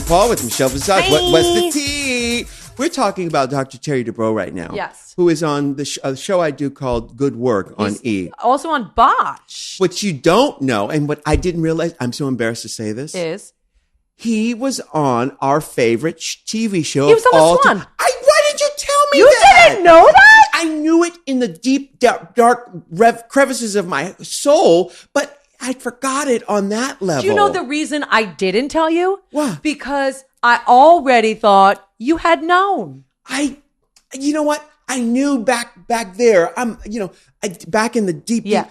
RuPaul with Michelle Visage. Hi. What's the tea? We're talking about Dr. Terry Dubrow right now. Yes. Who is on the show I do called Good Work on E. Also on Botch. What you don't know, and what I didn't realize, I'm so embarrassed to say this. Is he was on our favorite TV show. He was on the Swan. Why did you tell me You that? didn't know that? I knew it in the deep, dark crevices of my soul, but I forgot it on that level. Do you know the reason I didn't tell you? What? Because I already thought you had known. You know what? I knew back there. Back in the deep. Yeah.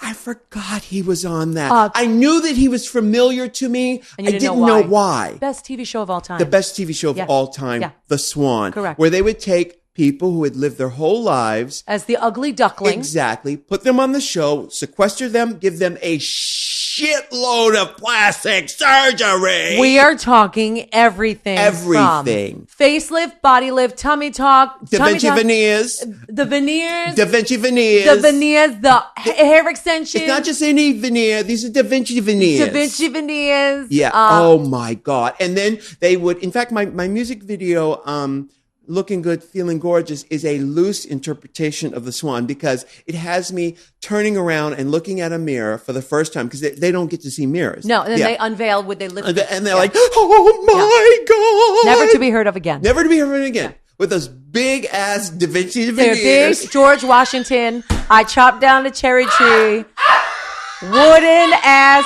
I forgot he was on that. I knew that he was familiar to me. And you I didn't know why. Best TV show of all time. The best TV show of all time, The Swan. Correct. Where they would take people who had lived their whole lives. As the ugly duckling. Exactly. Put them on the show, sequester them, give them a shitload of plastic surgery. We are talking everything. Everything. From facelift, body lift, tummy talk. Da Vinci veneers. The veneers. Da Vinci veneers. The veneers, the hair extensions. It's not just any veneer. These are Da Vinci veneers. Da Vinci veneers. Yeah. Oh my God. And then they would, in fact, my music video, Looking Good, Feeling Gorgeous is a loose interpretation of the Swan because it has me turning around and looking at a mirror for the first time because they don't get to see mirrors. No, and then they unveil with they lift and they're like, oh my God. Never to be heard of again. Never to be heard of again. Yeah. With those big ass Da Vinci They're veneers. big George Washington. I chopped down a cherry tree. Wooden ass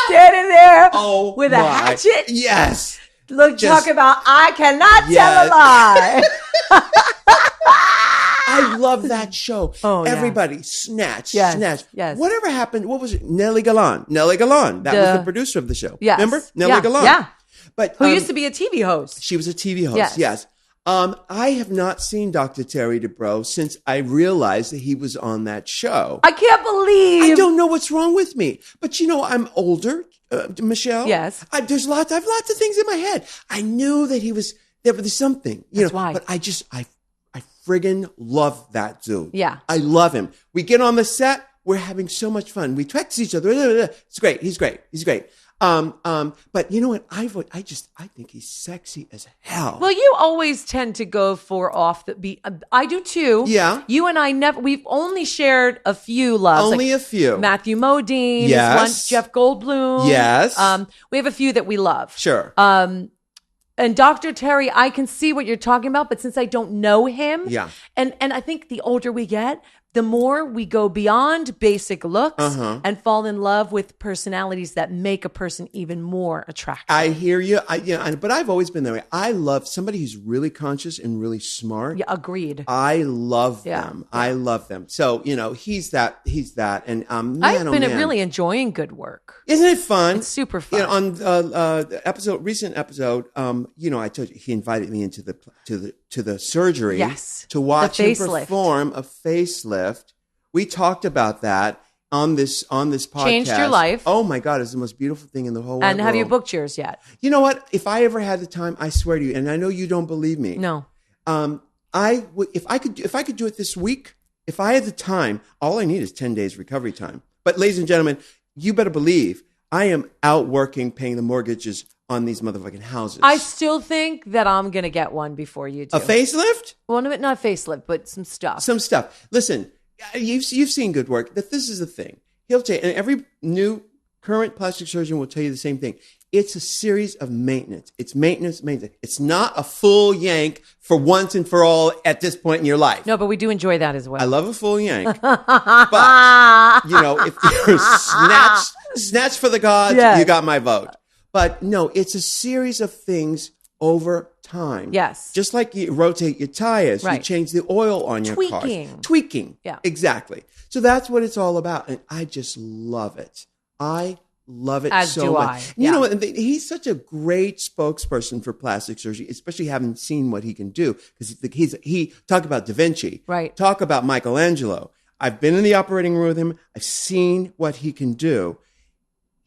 standing there with a hatchet. Yes. Look, talk about I cannot tell a lie. I love that show. Oh, everybody, Snatch. Yes. Whatever happened? What was it? Nellie Galan. That was the producer of the show. Yes. Remember? Nellie Galan. Yeah. But who used to be a TV host. She was a TV host. Yes. I have not seen Dr. Terry Dubrow since I realized that he was on that show. I can't believe. I don't know what's wrong with me. But I'm older, Michelle. Yes. I have lots of things in my head. I knew that there was something. That's why. But I friggin' love that dude. Yeah. I love him. We get on the set. We're having so much fun. We text each other. It's great. He's great. But you know what? I think he's sexy as hell. Well, you always tend to go for off the beat. I do too. Yeah. You and I we've only shared a few loves. Only a few. Matthew Modine. Yes. Jeff Goldblum. Yes. We have a few that we love. Sure. And Dr. Terry, I can see what you're talking about, but since I don't know him, and I think the older we get, the more we go beyond basic looks and fall in love with personalities that make a person even more attractive. I hear you. But I've always been that way. I love somebody who's really conscious and really smart. Yeah, agreed. I love them. Yeah. I love them. So, he's that. And I've been really enjoying Good Work. Isn't it fun? It's super fun. On the recent episode, I told you he invited me into the surgery. Yes. To watch him perform a facelift. We talked about that on this podcast. Changed your life. Oh my God, it's the most beautiful thing in the whole world. And have you booked yours yet? You know what? If I ever had the time, I swear to you, and I know you don't believe me. No. If I could do it this week, if I had the time, all I need is 10 days recovery time. But ladies and gentlemen, you better believe I am out working, paying the mortgages on these motherfucking houses. I still think that I'm going to get one before you do. A facelift? Well, not a facelift, but some stuff. Some stuff. Listen, you've seen Good Work. That this is the thing. He'll tell you, and every new current plastic surgeon will tell you the same thing. It's a series of maintenance. It's maintenance. It's not a full yank for once and for all at this point in your life. No, but we do enjoy that as well. I love a full yank. But, if you're snatch for the gods, you got my vote. But no, it's a series of things over time. Yes. Just like you rotate your tires, you change the oil on your car. Tweaking. Yeah. Exactly. So that's what it's all about. And I just love it. I love it so much. You know what? He's such a great spokesperson for plastic surgery, especially having seen what he can do. Because he talk about Da Vinci. Right. Talk about Michelangelo. I've been in the operating room with him. I've seen what he can do.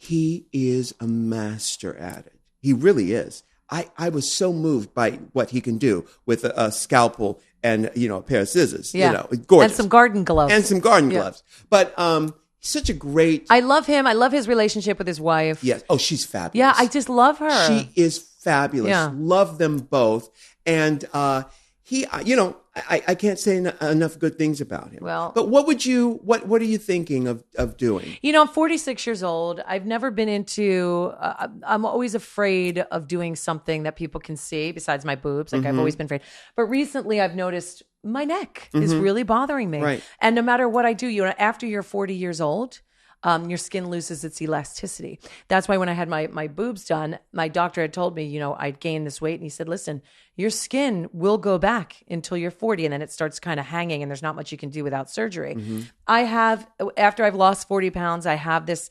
He is a master at it. He really is. I was so moved by what he can do with a scalpel and a pair of scissors. Yeah. Gorgeous. And some garden gloves. But such a great. I love him. I love his relationship with his wife. Yes. Oh, she's fabulous. Yeah, I just love her. She is fabulous. Yeah. Love them both. And he, I can't say enough good things about him. Well, but what are you thinking of doing? I'm 46 years old. I've never been into, I'm always afraid of doing something that people can see besides my boobs. Like I've always been afraid. But recently I've noticed my neck is really bothering me. Right. And no matter what I do, after you're 40 years old, your skin loses its elasticity. That's why when I had my boobs done, my doctor had told me, I'd gained this weight. And he said, listen, your skin will go back until you're 40. And then it starts kind of hanging and there's not much you can do without surgery. After I've lost 40 pounds, I have this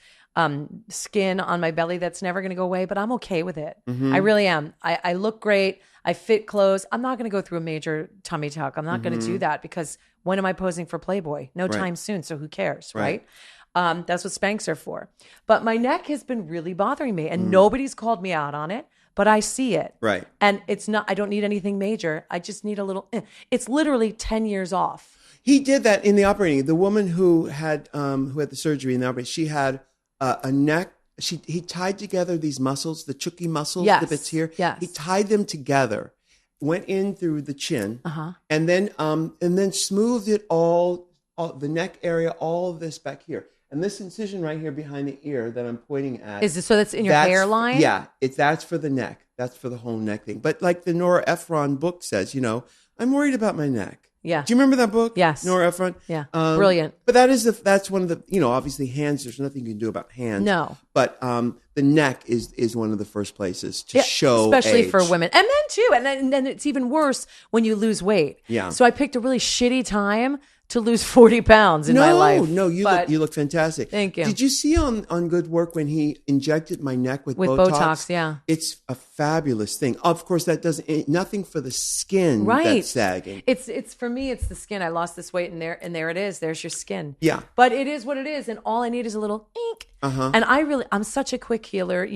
skin on my belly that's never going to go away, but I'm okay with it. I really am. I look great. I fit clothes. I'm not going to go through a major tummy tuck. I'm not going to do that because when am I posing for Playboy? No time soon. So who cares, right? That's what Spanx are for. But my neck has been really bothering me and nobody's called me out on it, but I see it. Right. And I don't need anything major. I just need a little, it's literally 10 years off. He did that in the operating. The woman who had the surgery in the operating, she had a neck. He tied together these muscles, the chooky muscles, the bits here. Yes. He tied them together, went in through the chin, and then smoothed it all the neck area, all of this back here. And this incision right here behind the ear that I'm pointing at. Is this so that's in your hairline? Yeah, that's for the neck. That's for the whole neck thing. But like the Nora Ephron book says, I'm worried about my neck. Yeah. Do you remember that book? Yes. Nora Ephron? Yeah. Brilliant. But that's one of the, obviously hands, there's nothing you can do about hands. No. But the neck is one of the first places to show especially age. for women. And men too. And then it's even worse when you lose weight. Yeah. So I picked a really shitty time to lose 40 pounds in my life. No, you look fantastic. Thank you. Did you see on Good Work when he injected my neck with Botox? Yeah. It's a fabulous thing. Of course, that doesn't nothing for the skin that's sagging. It's for me, it's the skin. I lost this weight and there it is. There's your skin. Yeah. But it is what it is. And all I need is a little ink. And I'm such a quick healer,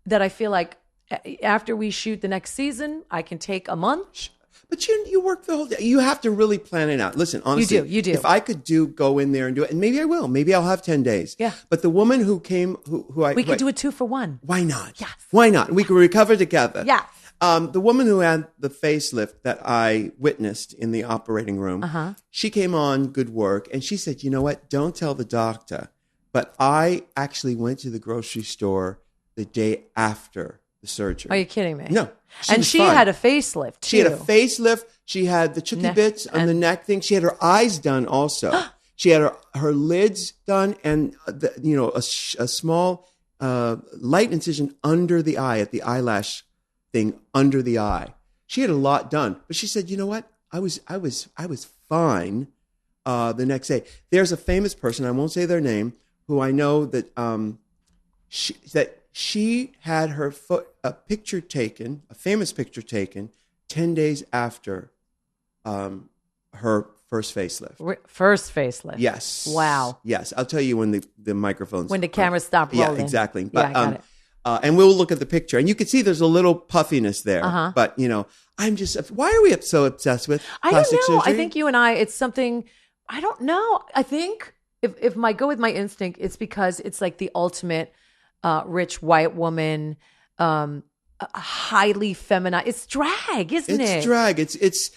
that I feel like after we shoot the next season, I can take a month. But you work the whole day. You have to really plan it out. Listen, honestly, you do. If I could go in there and do it, and maybe I will. Maybe I'll have 10 days. Yeah. But the woman who came, we could do it 2 for 1. Why not? Yes. Why not? We can recover together. Yes. The woman who had the facelift that I witnessed in the operating room, she came on Good Work, and she said, "You know what? Don't tell the doctor, but I actually went to the grocery store the day after the surgery." Are you kidding me? No. She had a facelift too. She had a facelift. She had the chooky bits on the neck thing. She had her eyes done also. She had her lids done and a small light incision under the eye at the eyelash thing under the eye. She had a lot done, but she said, "You know what? I was fine." The next day, there's a famous person, I won't say their name, who I know that she had her a famous picture taken 10 days after her first facelift. First facelift. Yes. Wow. Yes. I'll tell you when the microphones. When the camera stopped rolling. Yeah, exactly. But, I got it. And we'll look at the picture, and you can see there's a little puffiness there. But I'm just. Why are we so obsessed with plastic surgery? I think you and it's something. I don't know. I think if I go with my instinct, it's because it's like the ultimate rich white woman. Highly feminine. It's drag, isn't it? It's drag. It's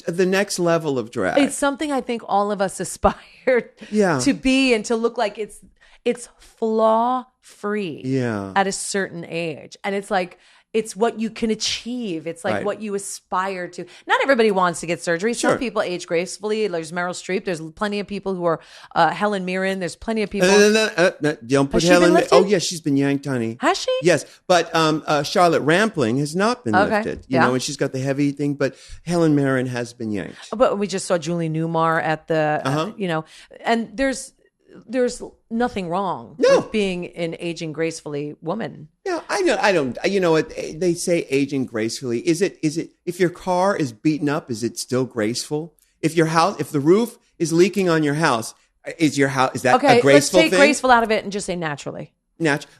the next level of drag. It's something I think all of us aspire to be and to look like. It's flaw free at a certain age, and it's like it's what you can achieve. It's like what you aspire to. Not everybody wants to get surgery. Some people age gracefully. There's Meryl Streep. There's plenty of people who are Helen Mirren. There's plenty of people. Don't put Helen. Oh yeah, she's been yanked, honey. Has she? Yes, but Charlotte Rampling has not been lifted. You know, and she's got the heavy thing. But Helen Mirren has been yanked. But we just saw Julie Newmar at the. And there's nothing wrong with being an aging gracefully woman. Yeah, I don't. You know what they say? Aging gracefully. Is it? If your car is beaten up, is it still graceful? If the roof is leaking on your house, is that a graceful thing? Let's take graceful out of it and just say naturally. Natural.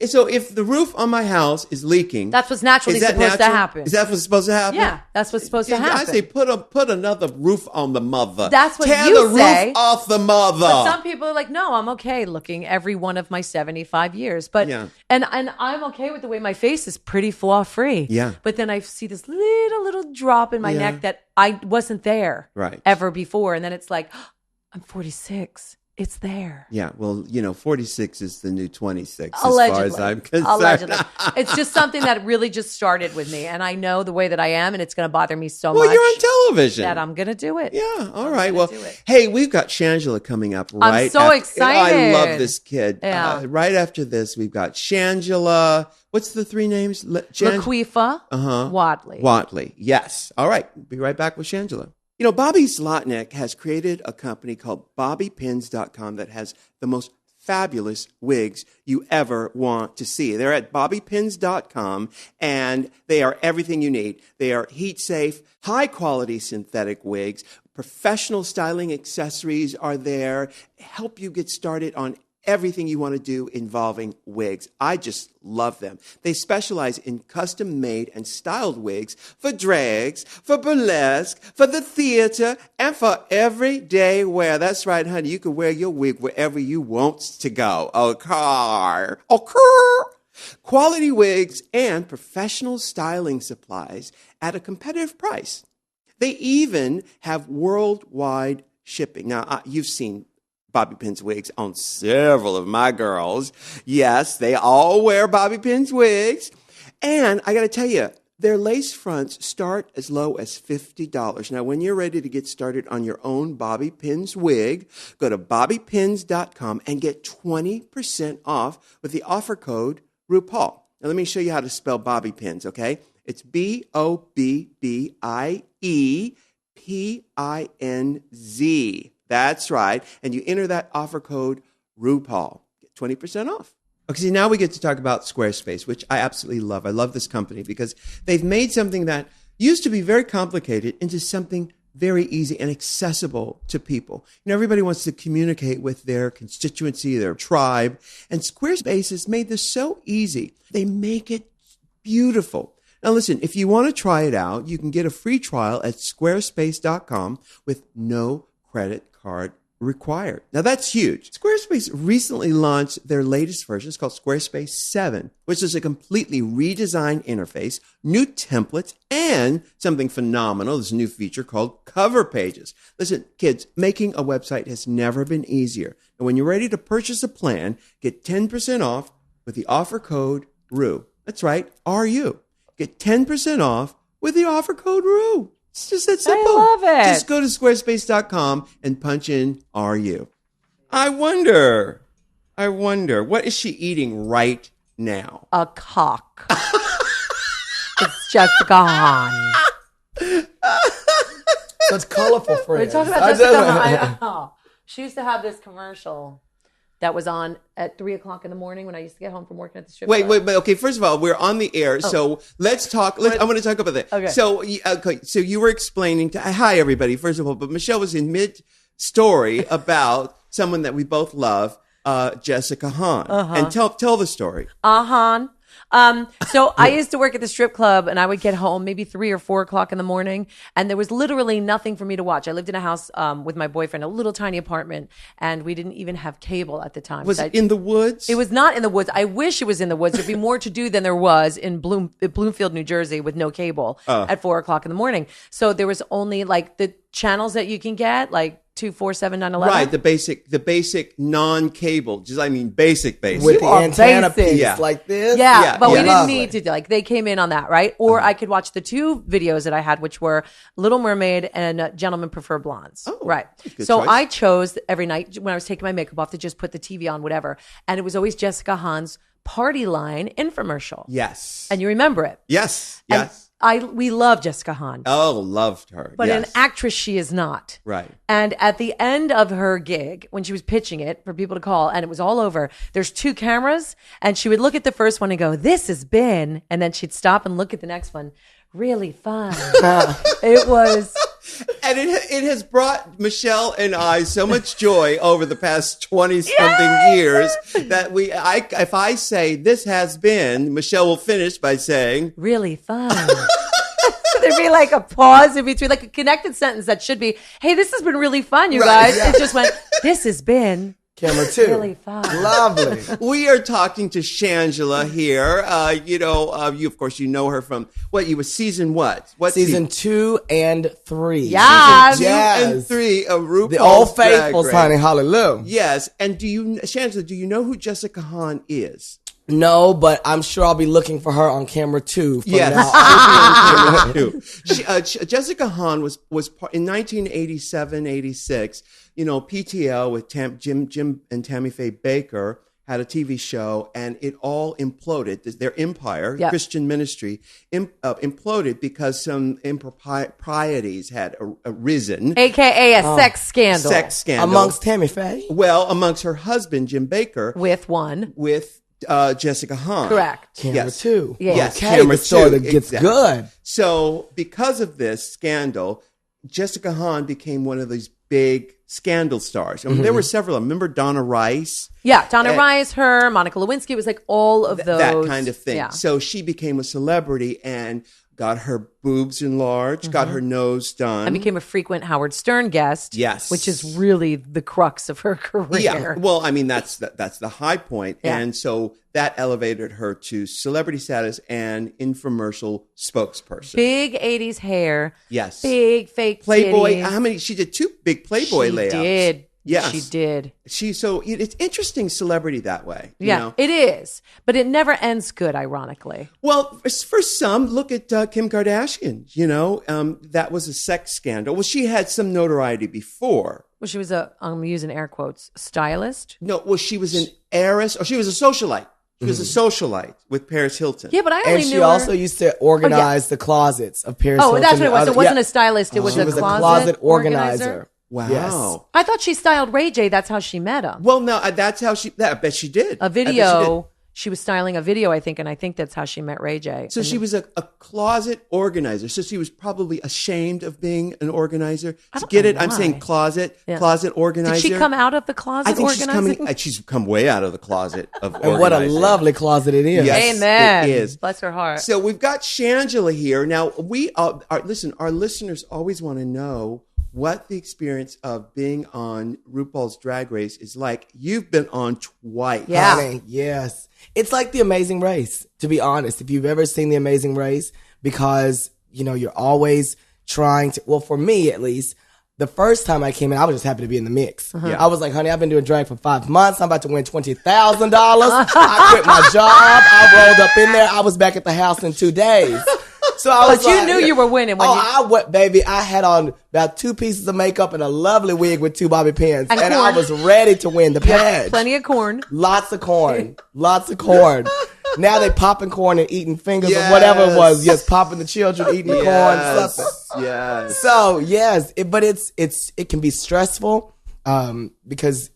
So if the roof on my house is leaking, that's what's naturally supposed to happen. Is that what's supposed to happen? Yeah, that's what's supposed to happen. I say put another roof on the mother. That's what Tear you the say. Roof off the mother. But some people are like, no, I'm okay looking every one of my 75 years. But and I'm okay with the way my face is pretty flaw free. Yeah. But then I see this little drop in my neck that I wasn't there ever before, and then it's like, oh, I'm 46. It's there. Yeah, well, 46 is the new 26 Allegedly. as far as I'm concerned. Allegedly. It's just something that really just started with me. And I know the way that I am, and it's going to bother me so much. Well, you're on television. That I'm going to do it. Yeah, all right. Well, hey, we've got Shangela coming up right I'm so excited. I love this kid. Yeah. Right after this, we've got Shangela. What's the three names? Laquifa Wadley. Wadley, yes. All right, be right back with Shangela. Bobby Zlotnick has created a company called BobbyPins.com that has the most fabulous wigs you ever want to see. They're at BobbyPins.com, and they are everything you need. They are heat safe, high quality synthetic wigs. Professional styling accessories are there. Help you get started on everything you want to do involving wigs. I just love them. They specialize in custom-made and styled wigs for drags, for burlesque, for the theater, and for everyday wear. That's right, honey. You can wear your wig wherever you want to go. Okay. Quality wigs and professional styling supplies at a competitive price. They even have worldwide shipping. Now, you've seen Bobby Pins wigs on several of my girls. Yes, they all wear Bobby Pins wigs. And I got to tell you, their lace fronts start as low as $50. Now, when you're ready to get started on your own Bobby Pins wig, go to bobbypins.com and get 20% off with the offer code RuPaul. Now, let me show you how to spell Bobby Pins, okay? It's BOBBIEPINZ. That's right. And you enter that offer code RuPaul. Get 20% off. Okay, so now we get to talk about Squarespace, which I absolutely love. I love this company because they've made something that used to be very complicated into something very easy and accessible to people. Everybody wants to communicate with their constituency, their tribe, and Squarespace has made this so easy. They make it beautiful. Now listen, if you want to try it out, you can get a free trial at squarespace.com with no credit card required. Now that's huge. Squarespace recently launched their latest version. It's called Squarespace 7, which is a completely redesigned interface, new templates, and something phenomenal. There's a new feature called cover pages. Listen, kids, making a website has never been easier. And when you're ready to purchase a plan, get 10% off with the offer code RU. That's right, RU. Get 10% off with the offer code RU. It's just that simple. I love it. Just go to squarespace.com and punch in RU. I wonder, what is she eating right now? A cock. It's Jessica Hahn. That's colorful for you. We're talking about Jessica Hahn. She used to have this commercial that was on at 3:00 in the morning when I used to get home from working at the strip club. Wait. Okay, first of all, we're on the air, so let's talk. I want to talk about that. Okay. So you were explaining hi, everybody, first of all, but Michelle was in mid-story about someone that we both love, Jessica Hahn. And tell the story. Hahn. So I used to work at the strip club and I would get home maybe 3 or 4 o'clock in the morning and there was literally nothing for me to watch. I lived in a house with my boyfriend, a little tiny apartment, and we didn't even have cable at the time. Was it in the woods? It was not in the woods. I wish it was in the woods. There'd be more to do than there was in Bloomfield, New Jersey with no cable at 4 o'clock in the morning. So there was only like the channels that you can get, like 2, 4, 7, 9, 11. Right, the basic non-cable, basic. With the antenna piece like this. Yeah, but we didn't need to, they came in on that, right? Or I could watch the 2 videos that I had, which were Little Mermaid and Gentlemen Prefer Blondes. Oh, right. So choice. I chose every night when I was taking my makeup off to just put the TV on, whatever. And it was always Jessica Hahn's Party Line infomercial. Yes. And you remember it. Yes. We love Jessica Hahn. Oh, loved her. But an actress she is not. Right. And at the end of her gig, when she was pitching it for people to call and it was all over, there's 2 cameras and she would look at the first one and go, "This has been," and then she'd stop and look at the next one. really fun. It was. And it has brought Michelle and I so much joy over the past 20-something years that if I say this has been, Michelle will finish by saying, really fun. There'd be like a pause in between, like a connected sentence that should be, hey, this has been really fun, you guys. Yeah. It just went, this has been camera 2. Really fun. Lovely. We are talking to Shangela here. You of course, you know her from you were season what? What season 2 and 3. Yes. Season 2 and 3 of RuPaul's The Old Faithfuls, honey. Hallelujah. Yes. And Shangela, do you know who Jessica Hahn is? No, but I'm sure I'll be looking for her on camera 2. Yes. Jessica Hahn was part, in 1987-86, PTL with Jim and Tammy Faye Baker had a TV show, and it all imploded. Their empire, Christian ministry, imploded because some improprieties had arisen. AKA a sex scandal. Sex scandal. Amongst Tammy Faye? Well, amongst her husband, Jim Baker. With Jessica Hahn. Correct. Camera 2. Yes, okay, camera 2. Story that gets good. So, because of this scandal, Jessica Hahn became one of these big scandal stars. I mean, there were several. Remember Donna Rice? Yeah, Donna Rice, her, Monica Lewinsky. It was like all of those. That kind of thing. Yeah. So she became a celebrity and got her boobs enlarged, got her nose done. And became a frequent Howard Stern guest. Yes. Which is really the crux of her career. Yeah. Well, I mean, that's the high point. Yeah. And so that elevated her to celebrity status and infomercial spokesperson. Big 80s hair. Yes. Big fake Playboy. titties. She did 2 big Playboy layouts. She did. Yes. She did. It's interesting celebrity that way. Yeah, it is. But it never ends good, ironically. Well, for some, look at Kim Kardashian. That was a sex scandal. Well, she had some notoriety before. Well, she was I'm using air quotes, stylist. No, well, she was an heiress, or she was a socialite. She was a socialite with Paris Hilton. Yeah, but I only knew her. And she also used to organize the closets of Paris Hilton. Oh, that's what it was. It wasn't a stylist. It was a closet organizer. Wow. Yes. I thought she styled Ray J. That's how she met him. Well, no, that's how I bet she did. A video. She was styling a video, I think, and I think that's how she met Ray J. So she was a closet organizer. So she was probably ashamed of being an organizer. Get it? Why. I'm saying closet organizer. Did she come out of the closet I think organizing? she's come way out of the closet of organizing. And what a lovely closet it is. Yes, amen. It is. Bless her heart. So we've got Shangela here. Now, our listeners always want to know what the experience of being on RuPaul's Drag Race is like. You've been on twice. Yeah. Honey, yes. It's like The Amazing Race, to be honest. If you've ever seen The Amazing Race, because, you're always trying to, well, for me at least, the first time I came in, I was just happy to be in the mix. I was like, honey, I've been doing drag for 5 months. I'm about to win $20,000. I quit my job. I rolled up in there. I was back at the house in 2 days. So I was you knew you were winning. I went, baby. I had on about 2 pieces of makeup and a lovely wig with 2 bobby pins, and I was ready to win the pageant. Plenty of corn. Lots of corn. Lots of corn. Now they popping corn and eating fingers or whatever it was. Yes, popping the children, eating corn, something. Yes. So yes, but it can be stressful because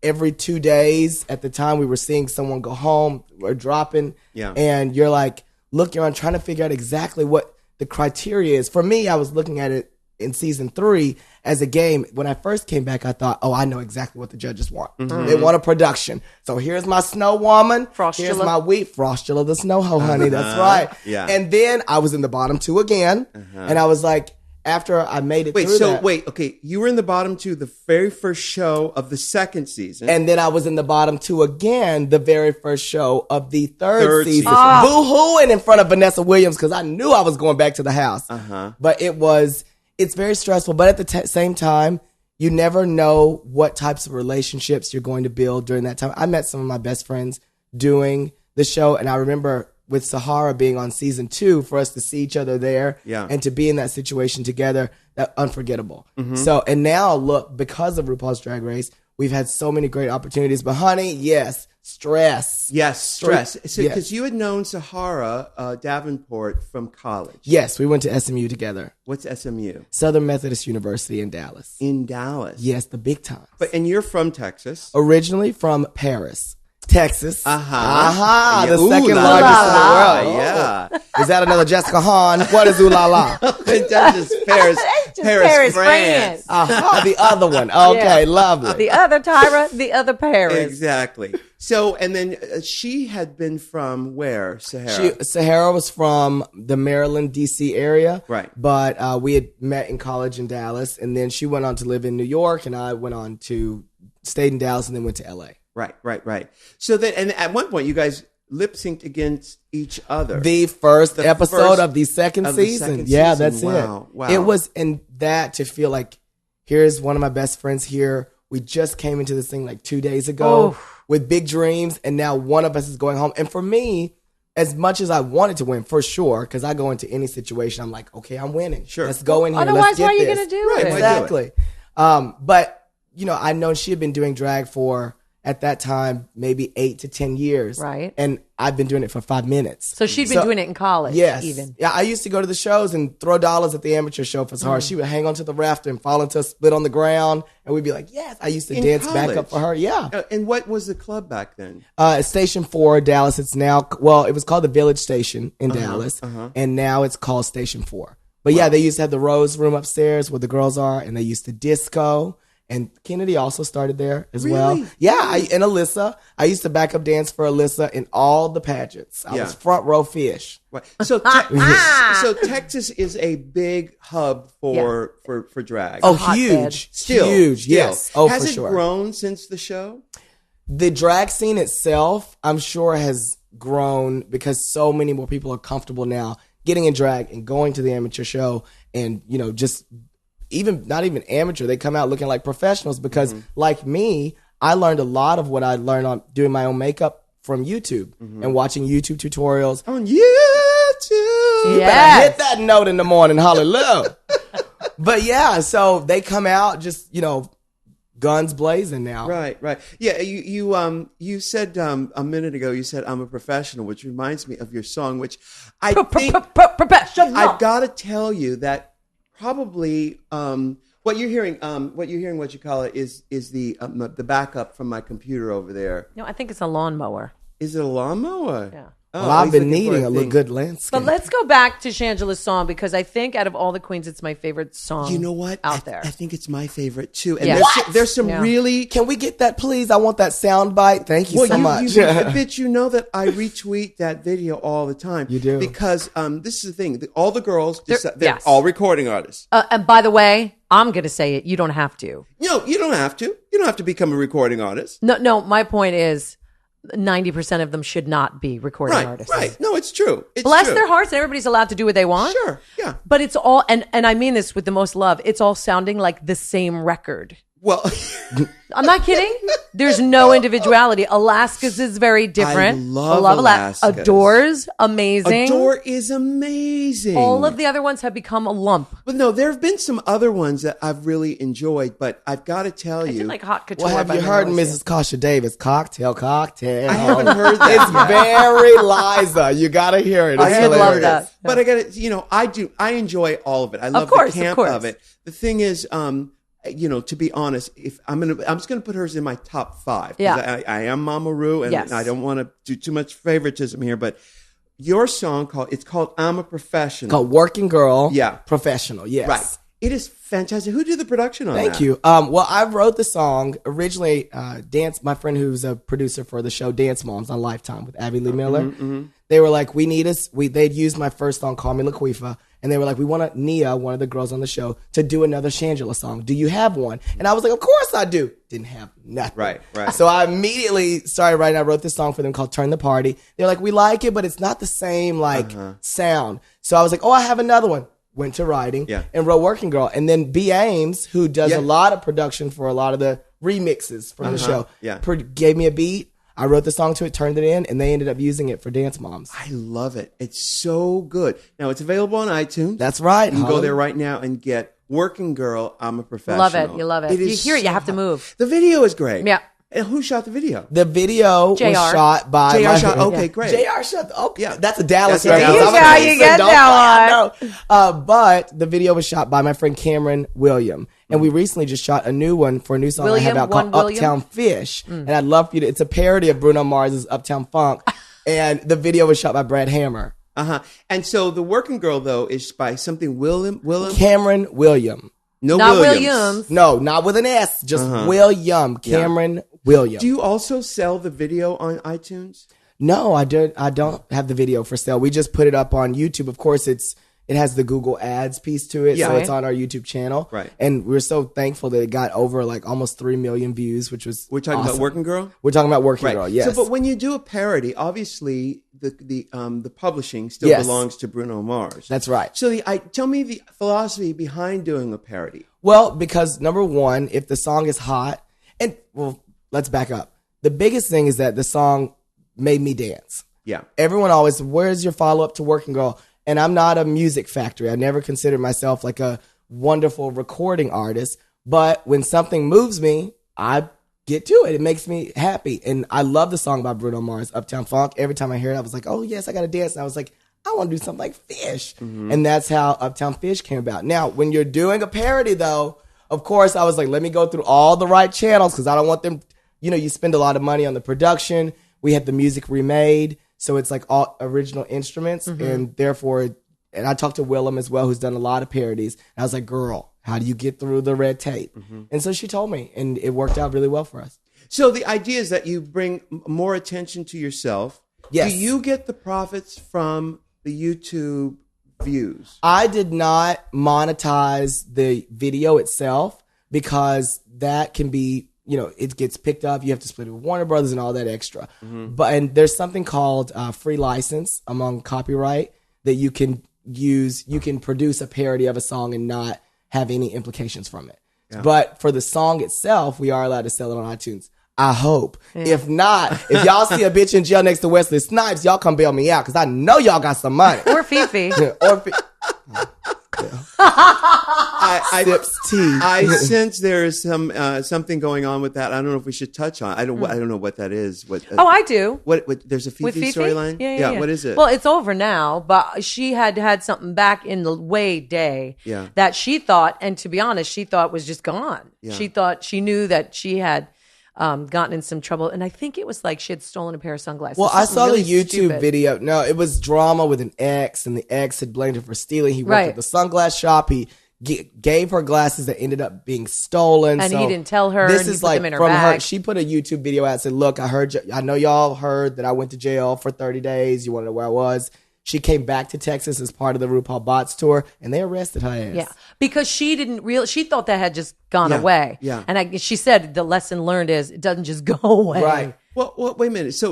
every 2 days at the time we were seeing someone go home or dropping, and you're like. You're on trying to figure out exactly what the criteria is. For me, I was looking at it in season 3 as a game. When I first came back, I thought, I know exactly what the judges want. They want a production. So here's my snow woman. Frostula. Here's my wheat. Frostula the snow hoe, honey. That's right. Yeah. And then I was in the bottom 2 again. And I was like, after I made it through that. Okay. You were in the bottom 2 the very first show of the second season. And then I was in the bottom 2 again the very first show of the third season. Oh. Boo-hooing in front of Vanessa Williams because I knew I was going back to the house. But it's very stressful. But at the same time, you never know what types of relationships you're going to build during that time. I met some of my best friends doing the show, and I remember with Sahara being on season 2, for us to see each other there and to be in that situation together, that unforgettable. So, and now look, because of RuPaul's Drag Race, we've had so many great opportunities. But honey, yes, stress. Yes, stress. Because you had known Sahara Davenport from college. Yes, we went to SMU together. What's SMU? Southern Methodist University in Dallas. In Dallas. Yes, the big time. And you're from Texas. Originally from Paris. Texas. The Ooh, second la, largest in the la, world. yeah. Is that another Jessica Hahn? What is ooh la la? That's just Paris, France. The other one. Okay, lovely. The other Tyra, the other Paris. Exactly. So, and then she had been from where? Sahara. Sahara was from the Maryland, D.C. area. Right. But we had met in college in Dallas, and then she went on to live in New York, and I stayed in Dallas and then went to L.A. Right. So then, and at one point, you guys lip synced against each other. The first episode of the second season. Yeah, that's Wow. it. It was in that to feel like, here's one of my best friends here. We just came into this thing like 2 days ago with big dreams, and now one of us is going home. And for me, as much as I wanted to win, for sure, because I go into any situation, I'm like, okay, I'm winning. Sure. Let's go in here. Otherwise, let's get why are you this. going to do it? Exactly. But, I know she had been doing drag for, at that time, maybe 8 to 10 years. Right. And I've been doing it for 5 minutes. So she'd been doing it in college. Yes. Even. Yeah, I used to go to the shows and throw dollars at the amateur show for her. She would hang onto the rafter and fall into a split on the ground. And we'd be like, yes. I used to dance back up for her. Yeah. And what was the club back then? Station 4, Dallas. It's now, well, it was called the Village Station in Dallas. And now it's called Station 4. But yeah, they used to have the Rose Room upstairs where the girls are. And they used to disco. And Kennedy also started there as well. Yeah, and Alyssa. I used to back up dance for Alyssa in all the pageants. I was front row fish. Right. So, so Texas is a big hub for drag. Oh, huge. Huge, yes. Oh, Has for sure. Has it grown since the show? The drag scene itself, I'm sure, has grown because so many more people are comfortable now getting in drag and going to the amateur show and, just... not even amateur, they come out looking like professionals because like me, I learned a lot of what I learned on doing my own makeup from YouTube and watching YouTube tutorials. On YouTube! You better hit that note in the morning, hallelujah. But yeah, so they come out just, guns blazing now. Right. Yeah, you said a minute ago, you said I'm a professional, which reminds me of your song, which I think... Professional! I've got to tell you that probably what you're hearing, is the backup from my computer over there. No, I think it's a lawnmower. Is it a lawnmower? Yeah. Oh, Well, I've been needing a good landscape. But let's go back to Shangela's song because I think out of all the queens, it's my favorite song. You know what? Out there. I think it's my favorite too. And Yeah. there's some really. Can we get that, please? I want that sound bite. Thank you so much. Bitch, you know that I retweet that video all the time. You do. Because this is the thing. All the girls, they're all recording artists. And by the way, I'm going to say it. You don't have to. No, you don't have to. You don't have to become a recording artist. No, my point is 90% of them should not be recording artists. Right. No, it's true. Bless their hearts, and everybody's allowed to do what they want. Sure, yeah. But it's all, and I mean this with the most love, it's all sounding like the same record. Well, I'm not kidding. There's no individuality. Alaska's is very different. I love Alaska's. Adore's amazing. Adore is amazing. All of the other ones have become a lump. But no, there have been some other ones that I've really enjoyed, but I've got to tell you. I did like Hot Couture. Well, have you heard Mrs. Kasha Davis? Cocktail. I haven't heard that. It's very Liza. You got to hear it. It's I did love that. But I got to, I enjoy all of it. I love the camp of it. The thing is, to be honest, if I'm just gonna put hers in my top 5. Yeah, I am Mama Ru, and I don't want to do too much favoritism here, but your song it's called "I'm a Professional." Called "Working Girl." Yeah, professional. Yes, right. It is fantastic. Who did the production on that? Thank you. Well, I wrote the song originally. My friend who's a producer for the show Dance Moms on Lifetime with Abby Lee Miller. They were like, they'd used my first song, Call Me LaQuifa. And they were like, we want Nia, one of the girls on the show, to do another Shangela song. Do you have one? And I was like, of course I do. Didn't have nothing. Right. So I immediately started writing. I wrote this song for them called Turn the Party. They're like, we like it, but it's not the same sound. So I was like, oh, I have another one. Went to writing and wrote Working Girl. And then B. Ames, who does a lot of production for a lot of the remixes from the show, gave me a beat. I wrote the song to it, turned it in, and they ended up using it for Dance Moms. I love it. It's so good. Now, it's available on iTunes. That's right. You can go there right now and get Working Girl, I'm a Professional. Love it. You love it. You hear it, you have to move. The video is great. Yeah. And who shot the video? The video was shot by... Okay, great. JR shot... Okay, yeah. That's a Dallas reference. You get that one. But the video was shot by my friend Cameron William. And we recently just shot a new one for a new song I have out called Uptown Fish. And I'd love for you to, it's a parody of Bruno Mars's Uptown Funk. And the video was shot by Brad Hammer. And so the working girl, though, is by something Cameron William. No, not Williams. No, not with an S. Just William. Cameron William. Do you also sell the video on iTunes? No, I don't have the video for sale. We just put it up on YouTube. Of course, it has the Google Ads piece to it, so it's on our YouTube channel. Right. And we're so thankful that it got over like almost 3 million views, which was We're talking about Working Girl? We're talking about Working Girl, yes. So, but when you do a parody, obviously the publishing still belongs to Bruno Mars. That's right. So tell me the philosophy behind doing a parody. Well, because number one, if the song is hot, and well, let's back up. The biggest thing is that the song made me dance. Yeah. Everyone always, where's your follow-up to Working Girl? And I'm not a music factory. I never considered myself like a wonderful recording artist. But when something moves me, I get to it. It makes me happy. And I love the song by Bruno Mars, Uptown Funk. Every time I hear it, I was like, oh, yes, I got to dance. And I was like, I want to do something like Fish. And that's how Uptown Fish came about. Now, when you're doing a parody, though, of course, I was like, let me go through all the right channels because I don't want them, you spend a lot of money on the production. We had the music remade. So it's like all original instruments. And therefore, and I talked to Willem as well, who's done a lot of parodies. And I was like, girl, how do you get through the red tape? And so she told me, and it worked out really well for us. So the idea is that you bring more attention to yourself. Yes. Do you get the profits from the YouTube views? I did not monetize the video itself because that can be, it gets picked up. You have to split it with Warner Brothers and all that extra. And there's something called free license among copyright that you can use. You can produce a parody of a song and not have any implications from it. Yeah. But for the song itself, we are allowed to sell it on iTunes. I hope. Yeah. If not, if y'all see a bitch in jail next to Wesley Snipes, y'all come bail me out because I know y'all got some money. Or Phi Phi. Sips tea. I sense there is something going on with that. I don't know if we should touch on. I don't know what that is. I do. What there's a Phi Phi storyline? Yeah. What is it? Well, it's over now, but she had something back in the way day that she thought, and to be honest, she thought was just gone. Yeah. She knew that she had gotten in some trouble, and I think it was like she had stolen a pair of sunglasses. Well, I saw really the YouTube video. No, it was drama with an ex, and the ex had blamed her for stealing. He worked at the sunglass shop. He gave her glasses that ended up being stolen, and he didn't tell her. This is like from her. She put a YouTube video out and said, "Look, I know y'all heard that I went to jail for 30 days. You want to know where I was?" She came back to Texas as part of the RuPaul Bots tour, and they arrested her ass. Yeah, because she didn't she thought that had just gone away. Yeah, and she said the lesson learned is it doesn't just go away. Right. Well, wait a minute.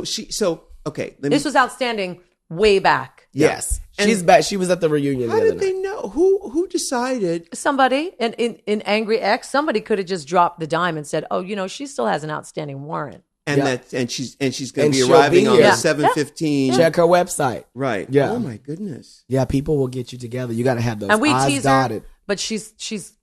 Okay. This was outstanding way back. Yes, she's back. She was at the reunion. How did they know? Who decided? Somebody in Angry X. Somebody could have just dropped the dime and said, "Oh, she still has an outstanding warrant." And she's going to be arriving on the 7:15. Check her website. Right. Yeah. Oh my goodness. Yeah, people will get you together. You got to have those and we eyes tease dotted. her, but she's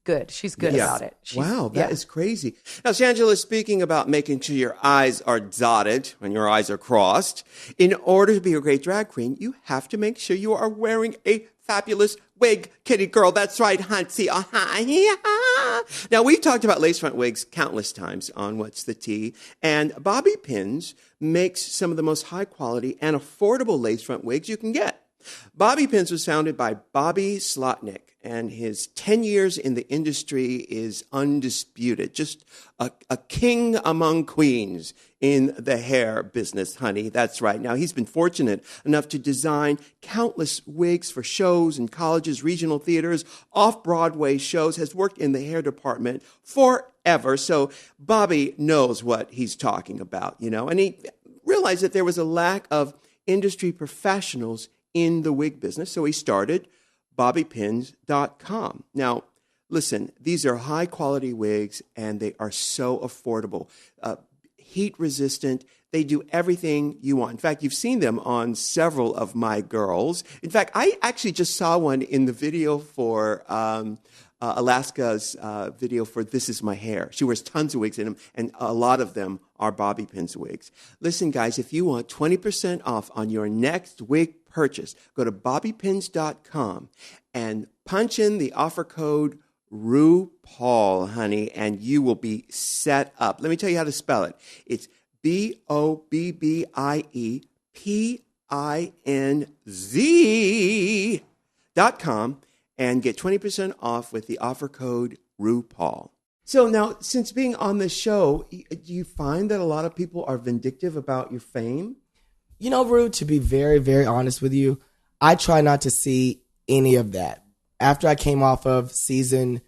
good. She's good about it. Wow, that is crazy. Now, Shangela, speaking about making sure your I's are dotted when your I's are crossed, in order to be a great drag queen, you have to make sure you are wearing a fabulous wig, kitty girl. That's right, Huntsy. Now, we've talked about lace front wigs countless times on What's the Tea, and Bobby Pins makes some of the most high quality and affordable lace front wigs you can get. Bobby Pins was founded by Bobby Slotnick, and his 10 years in the industry is undisputed. Just a king among queens in the hair business, honey. That's right. Now, he's been fortunate enough to design countless wigs for shows and colleges, regional theaters, off-Broadway shows, has worked in the hair department forever. So Bobby knows what he's talking about, and he realized that there was a lack of industry professionals in the wig business. So he started bobbypins.com. Now, listen, these are high quality wigs and they are so affordable, heat resistant. They do everything you want. In fact, you've seen them on several of my girls. In fact, I actually just saw one in the video for Alaska's video for This Is My Hair. She wears tons of wigs in them, and a lot of them are Bobby Pins wigs. Listen, guys, if you want 20% off on your next wig purchase, go to bobbypins.com and punch in the offer code RuPaul, honey, and you will be set up. Let me tell you how to spell it. It's BOBBIEPINZ.com and get 20% off with the offer code RuPaul. So now, since being on the show, do you find that a lot of people are vindictive about your fame? You know, Ru, to be very, very honest with you, I try not to see any of that. After I came off of season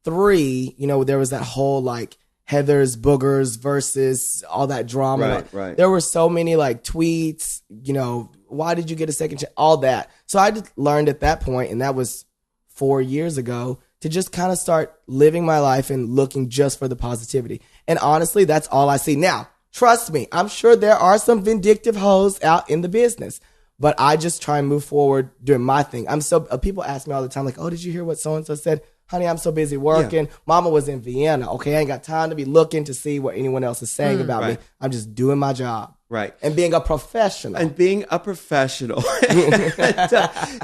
3, you know, there was that whole like Heather's boogers versus all that drama. Right. There were so many like tweets, you know, why did you get a second chance? All that. So I just learned at that point, and that was 4 years ago, to just kind of start living my life and looking just for the positivity. And honestly, that's all I see. Now, trust me, I'm sure there are some vindictive hoes out in the business, but I just try and move forward doing my thing. People ask me all the time, like, oh, did you hear what so-and-so said? Honey, I'm so busy working. Yeah. Mama was in Vienna. Okay, I ain't got time to be looking to see what anyone else is saying about me. I'm just doing my job. Right. And being a professional.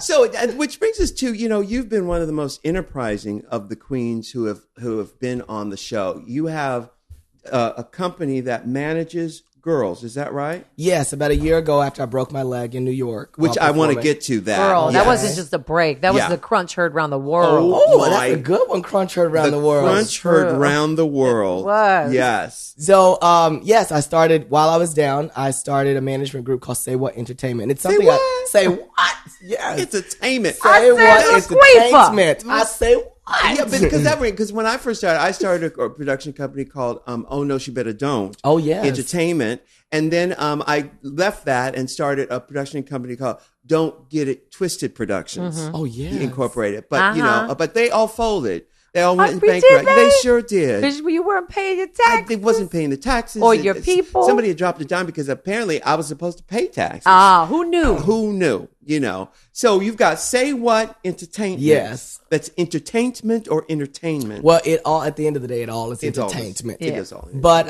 So, which brings us to, you know, you've been one of the most enterprising of the queens who have been on the show. You have a company that manages girls, is that right? Yes, about a year ago after I broke my leg in New York. Which I want to get to that. Girl, that wasn't just a break. That was the crunch heard around the world. Oh, that's a good one, crunch heard around the world. Crunch heard around the world. It was. Yes. So, yes, I started, while I was down, I started a management group called Say What Entertainment. It's something Say What? Yes. Entertainment. Say What Entertainment. I say what? Yeah, because when I first started, I started a production company called Oh No She Better Don't. Oh yeah, Entertainment, and then I left that and started a production company called Don't Get It Twisted Productions. Oh yeah, Incorporated, but you know, but they all folded. They all went bankrupt. They sure did. Because you weren't paying your taxes. They wasn't paying the taxes. Or your people. Somebody had dropped it down because apparently I was supposed to pay taxes. Who knew? Who knew? You know. So you've got Say What Entertainment. Yes. That's entertainment or entertainment. Well, at the end of the day, it all is entertainment. It is all. But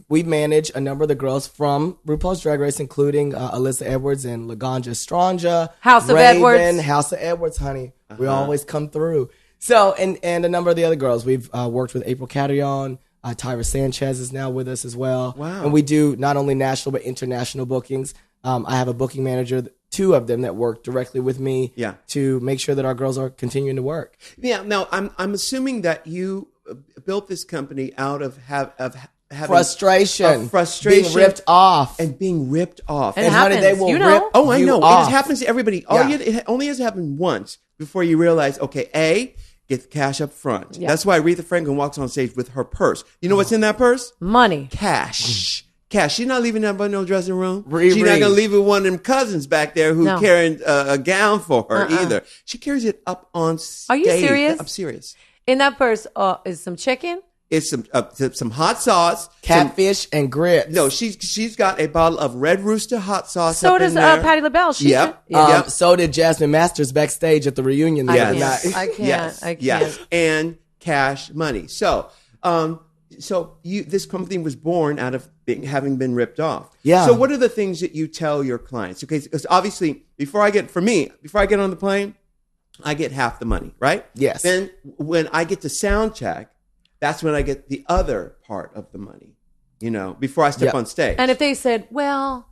we manage a number of the girls from RuPaul's Drag Race, including Alyssa Edwards and Laganja Stranja. House of Edwards. House of Edwards, honey. We always come through. So, and a number of the other girls. We've worked with April Carrion. Tyra Sanchez is now with us as well. Wow. And we do not only national but international bookings. I have a booking manager, 2 of them that work directly with me to make sure that our girls are continuing to work. Yeah. Now, I'm assuming that you built this company out of having frustration, being ripped off. And honey, they will rip I know. Off. It happens to everybody. It only has to happen once before you realize, okay, get the cash up front. Yeah. That's why Aretha Franklin walks on stage with her purse. You know what's in that purse? Money. Cash. She's not leaving that but no dressing room. She's not going to leave it with one of them cousins back there who carrying a gown for her either. She carries it up on stage. Are you serious? I'm serious. In that purse is some chicken? It's some hot sauce, catfish, and grits. No, she's got a bottle of Red Rooster hot sauce. So does Patti LaBelle. Yep. So did Jasmine Masters backstage at the reunion the other night. I can't. Yes. I can't. Yes. And cash money. So this company was born out of having been ripped off. Yeah. So what are the things that you tell your clients? Okay, because obviously before I get on the plane, I get half the money, right? Yes. Then when I get to sound check, that's when I get the other part of the money, you know, before I step on stage. And if they said, well,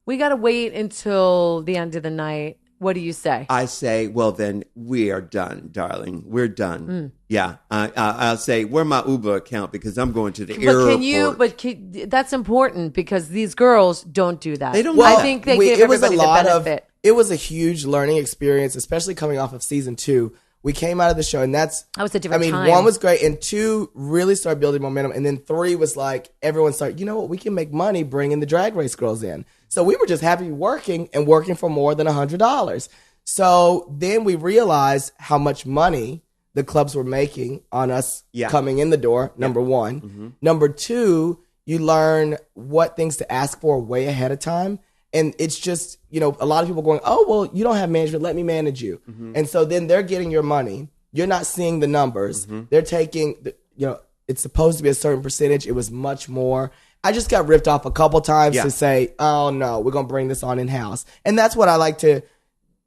we got to wait until the end of the night, what do you say? I say, well, then we are done, darling. We're done. Yeah. I'll say, where my Uber account because I'm going to the airport. That's important because these girls don't do that. They don't. I think they give everybody the benefit. It was a huge learning experience, especially coming off of season 2. We came out of the show, and that was a different time. 1 was great, and 2 really started building momentum, and then 3 was like, everyone started, you know what, we can make money bringing the Drag Race girls in. So we were just happy working for more than $100. So then we realized how much money the clubs were making on us coming in the door, number 1. Mm-hmm. Number 2, you learn what things to ask for way ahead of time. And it's just, you know, a lot of people going, oh, well, you don't have management. Let me manage you. Mm-hmm. And so then they're getting your money. You're not seeing the numbers. Mm-hmm. They're taking, it's supposed to be a certain percentage. It was much more. I just got ripped off a couple times to say, oh, no, we're going to bring this on in-house. And that's what I like to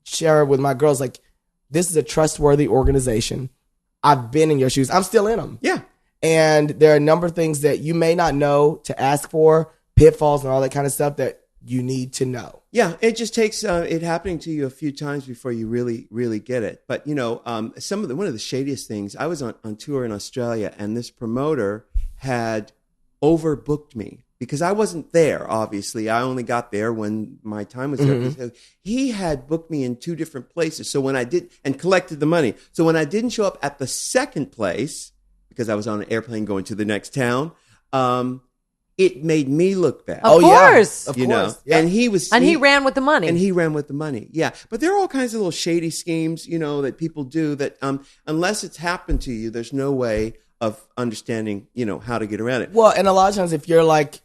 share with my girls. Like, this is a trustworthy organization. I've been in your shoes. I'm still in them. Yeah. And there are a number of things that you may not know to ask for, pitfalls and all that kind of stuff that you need to know. Yeah, it just takes it happening to you a few times before you really, really get it. But one of the shadiest things. I was on tour in Australia, and this promoter had overbooked me because I wasn't there. Obviously, I only got there when my time was up. So he had booked me in 2 different places. So when I did and collected the money. So when I didn't show up at the second place because I was on an airplane going to the next town. It made me look bad. Of course. Yeah. Of course. Yeah. And he ran with the money. And he ran with the money. Yeah. But there are all kinds of little shady schemes, that people do that unless it's happened to you, there's no way of understanding, how to get around it. Well, and a lot of times if you're like,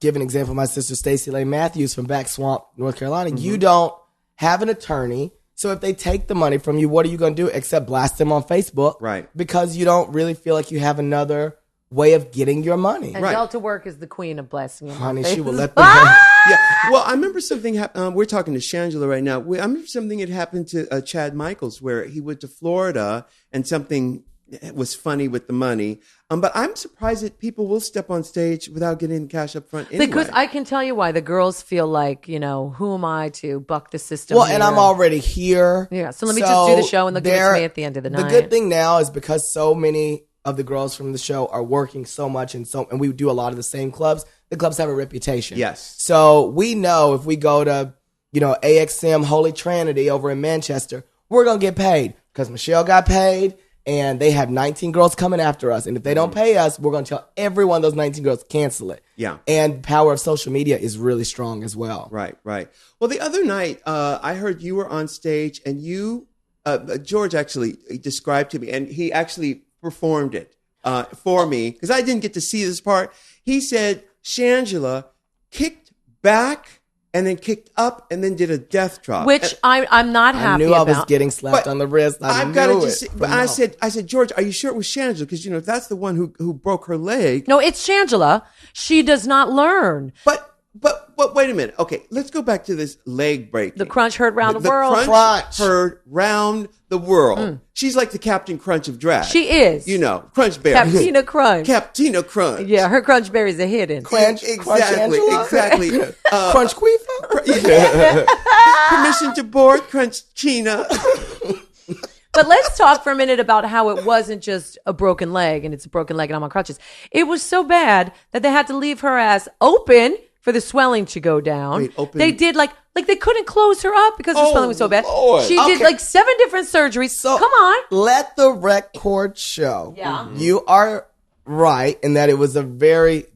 give an example, my sister Stacey Lane Matthews from Back Swamp, North Carolina, you don't have an attorney. So if they take the money from you, what are you going to do except blast them on Facebook? Right. Because you don't really feel like you have another way of getting your money. And Delta Work is the queen of blessing him. Honey, she will let them. Yeah. Well, I remember something happened. We're talking to Shangela right now. I remember something had happened to Chad Michaels where he went to Florida and something was funny with the money. But I'm surprised that people will step on stage without getting cash up front anyway. Because I can tell you why. The girls feel like, who am I to buck the system? Well, here? and I'm already here. Yeah. So let me just do the show and they'll give it to me at the end of the night. The good thing now is because so many of the girls from the show are working so much and we do a lot of the same clubs. The clubs have a reputation. Yes. So we know if we go to, AXM Holy Trinity over in Manchester, we're going to get paid because Michelle got paid and they have 19 girls coming after us. And if they don't pay us, we're going to tell every one of those 19 girls cancel it. Yeah. And the power of social media is really strong as well. Right. Well, the other night, I heard you were on stage and you, George actually described to me, and he actually performed it for me because I didn't get to see this part. He said Shangela kicked back and then kicked up and then did a death drop, which I'm not happy about. I knew I was getting slapped on the wrist. I've got to just. But I said, George, are you sure it was Shangela? Because that's the one who broke her leg. No, it's Shangela. She does not learn. But wait a minute. Okay, let's go back to this leg break. The crunch heard round the world. Crunch heard round the world. She's like the Captain Crunch of drag. She is. Crunch berry. Captina Crunch. Captina Crunch. Yeah, her crunch berries are hidden. Crunch, exactly. Crunch Queefa. Permission to board, Crunchina. But let's talk for a minute about how it wasn't just a broken leg and it's a broken leg and I'm on crutches. It was so bad that they had to leave her ass open for the swelling to go down. Wait, open? They did like they couldn't close her up because the swelling was so bad. Lord. She did 7 different surgeries. So come on. Let the record show. Yeah. You are right in that it was a very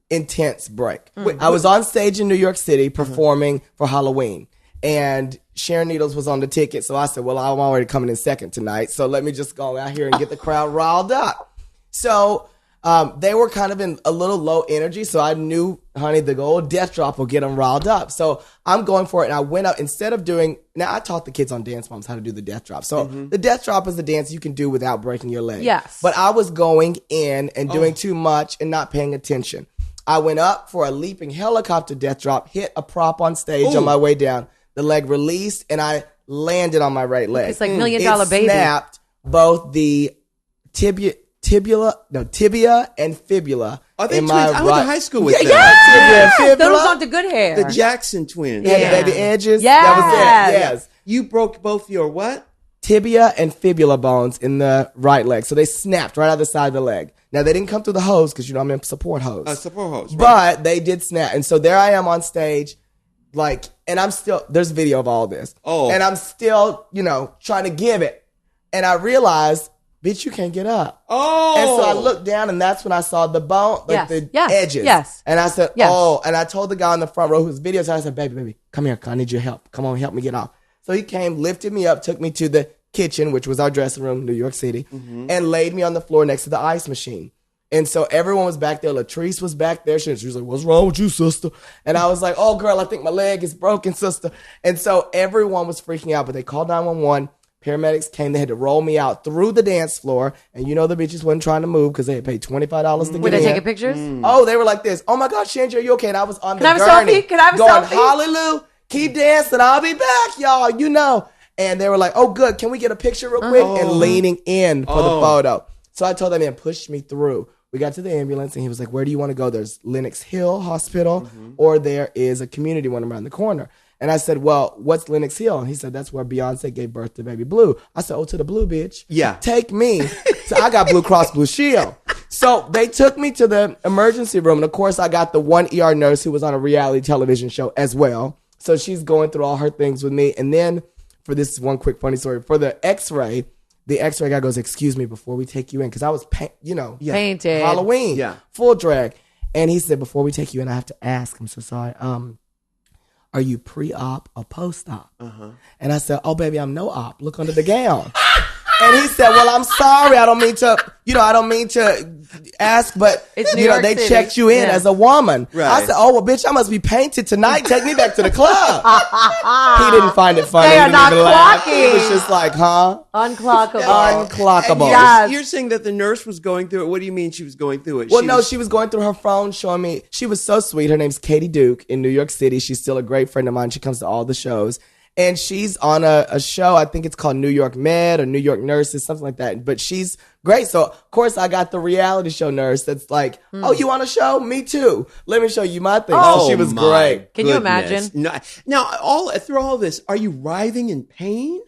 intense break. I was on stage in New York City performing for Halloween. And Sharon Needles was on the ticket. So I said, well, I'm already coming in second tonight. So let me just go out here and get the crowd riled up. So they were kind of in a little low energy. So I knew, honey, the old death drop will get them riled up. So I'm going for it. And I went up instead of now I taught the kids on Dance Moms how to do the death drop. So the death drop is a dance you can do without breaking your leg. Yes. But I was going in and doing too much and not paying attention. I went up for a leaping helicopter death drop, hit a prop on stage on my way down. The leg released, and I landed on my right leg. It's like $1 Million Baby. Snapped both the tibia and fibula. Are they in twins? my I went to high school with them. Yes! Tibia and Those fibula. aren't the good hair. The Jackson twins. Yeah, the edges. Yes. That was it. Yes. You broke both your what? Tibia and fibula bones in the right leg. So they snapped right out the side of the leg. Now, they didn't come through the hose because, I'm in support hose. Support hose, right. But they did snap. And so there I am on stage, and I'm still, there's video of all this. Oh. And I'm still, trying to give it. And I realized, bitch, you can't get up. Oh. And so I looked down, and that's when I saw the bone, the edges. Yes. And I said, Yes. and I told the guy in the front row whose videos, I said, baby, come here. I need your help. Come on, help me get off. So he came, lifted me up, took me to the kitchen, which was our dressing room, New York City, and laid me on the floor next to the ice machine. And so everyone was back there. Latrice was back there. She was like, what's wrong with you, sister? And I was like, oh, girl, I think my leg is broken, sister. And so everyone was freaking out, but they called 911. Paramedics came. They had to roll me out through the dance floor. And the bitches wasn't trying to move because they had paid $25 to get in. Were they taking pictures? Oh, they were like this. Oh, my God, Shangela, are you okay? And I was on the Can I have a gurney selfie? Can I have a going, selfie? hallelujah, keep dancing. I'll be back, y'all, And they were like, oh, good. Can we get a picture real quick? And leaning in for the photo. So I told that man, push me through. We got to the ambulance and he was like, where do you want to go? There's Lenox Hill Hospital or there is a community one around the corner. And I said, well, what's Lenox Hill? And he said, that's where Beyonce gave birth to baby Blue. I said, oh, to the Blue, bitch. Yeah. Take me. So I got Blue Cross Blue Shield. So they took me to the emergency room. And of course, I got the one ER nurse who was on a reality television show as well. So she's going through all her things with me. And then for this one quick funny story, for the x-ray, the x-ray guy goes, excuse me, before we take you in, because I was, painted. Halloween, full drag. And he said, before we take you in, I have to ask, I'm so sorry, are you pre-op or post-op? And I said, oh, baby, I'm no op. Look under the gown. And he said, well, I'm sorry. I don't mean to ask, but, they checked you in as a woman. Right. I said, oh, well, bitch, I must be painted tonight. Take me back to the club. He didn't find it funny. They are not clocking. It was just like, huh? Unclockable. Unclockable. You're saying that the nurse was going through it. What do you mean she was going through it? Well, she was going through her phone showing me. She was so sweet. Her name's Katie Duke in New York City. She's still a great friend of mine. She comes to all the shows. And she's on a show, I think it's called New York Med or New York Nurses, something like that. But she's great. So, of course, I got the reality show nurse that's like, oh, you want a show? Me too. Let me show you my thing. Oh, so she was great. Can you imagine? No, now, through all this, are you writhing in pain?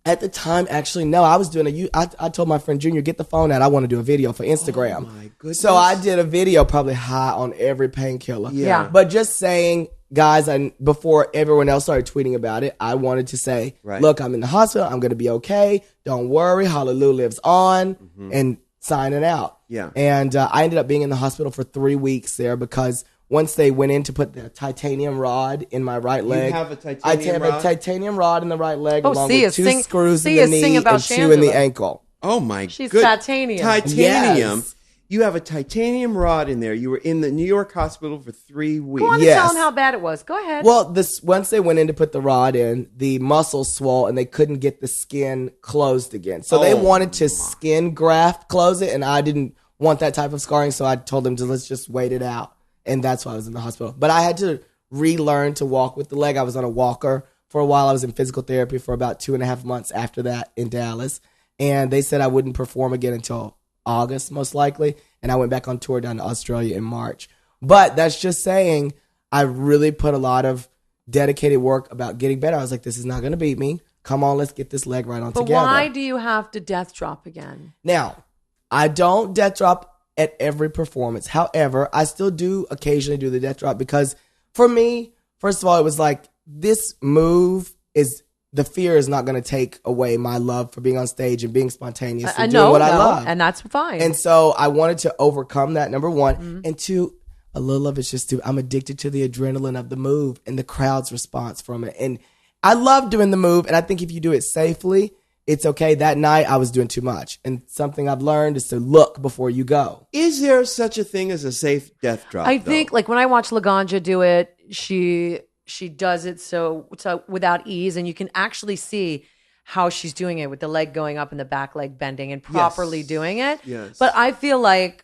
At the time, actually, no. I was doing I told my friend Junior, get the phone out. I want to do a video for Instagram. Oh, my goodness. So I did a video probably high on every painkiller. Yeah. But just saying, guys, before everyone else started tweeting about it, I wanted to say, look, I'm in the hospital. I'm going to be okay. Don't worry. Hallelujah lives on. And signing out. Yeah. And I ended up being in the hospital for 3 weeks there because once they went in to put the titanium rod in my right leg. You have a titanium rod? I have a titanium rod in the right leg along with two screws in the the knee and two in the ankle. Oh, my She's titanium. Titanium. Yes. You have a titanium rod in there. You were in the New York hospital for 3 weeks. Go on and tell them how bad it was. Go ahead. Well, once they went in to put the rod in, the muscles swole and they couldn't get the skin closed again. So they wanted to skin graft close it, and I didn't want that type of scarring, so I told them let's just wait it out. And that's why I was in the hospital. But I had to relearn to walk with the leg. I was on a walker for a while. I was in physical therapy for about 2.5 months after that in Dallas. And they said I wouldn't perform again until August, most likely. And I went back on tour down to Australia in March. But that's just saying I really put a lot of dedicated work about getting better. I was like, this is not going to beat me. Come on, let's get this leg right on together. But why do you have to death drop again? Now, I don't death drop at every performance. However, I still do occasionally do the death drop because for me, first of all, it was like this move the fear is not going to take away my love for being on stage and being spontaneous and doing what I love. And that's fine. And so I wanted to overcome that, number one. And two, a little of it's just I'm addicted to the adrenaline of the move and the crowd's response from it. And I love doing the move. And I think if you do it safely, it's okay. That night I was doing too much. And something I've learned is to look before you go. Is there such a thing as a safe death drop? I think like when I watch Laganja do it, she does it so without ease, and you can actually see how she's doing it with the leg going up and the back leg bending and properly doing it. Yes. But I feel like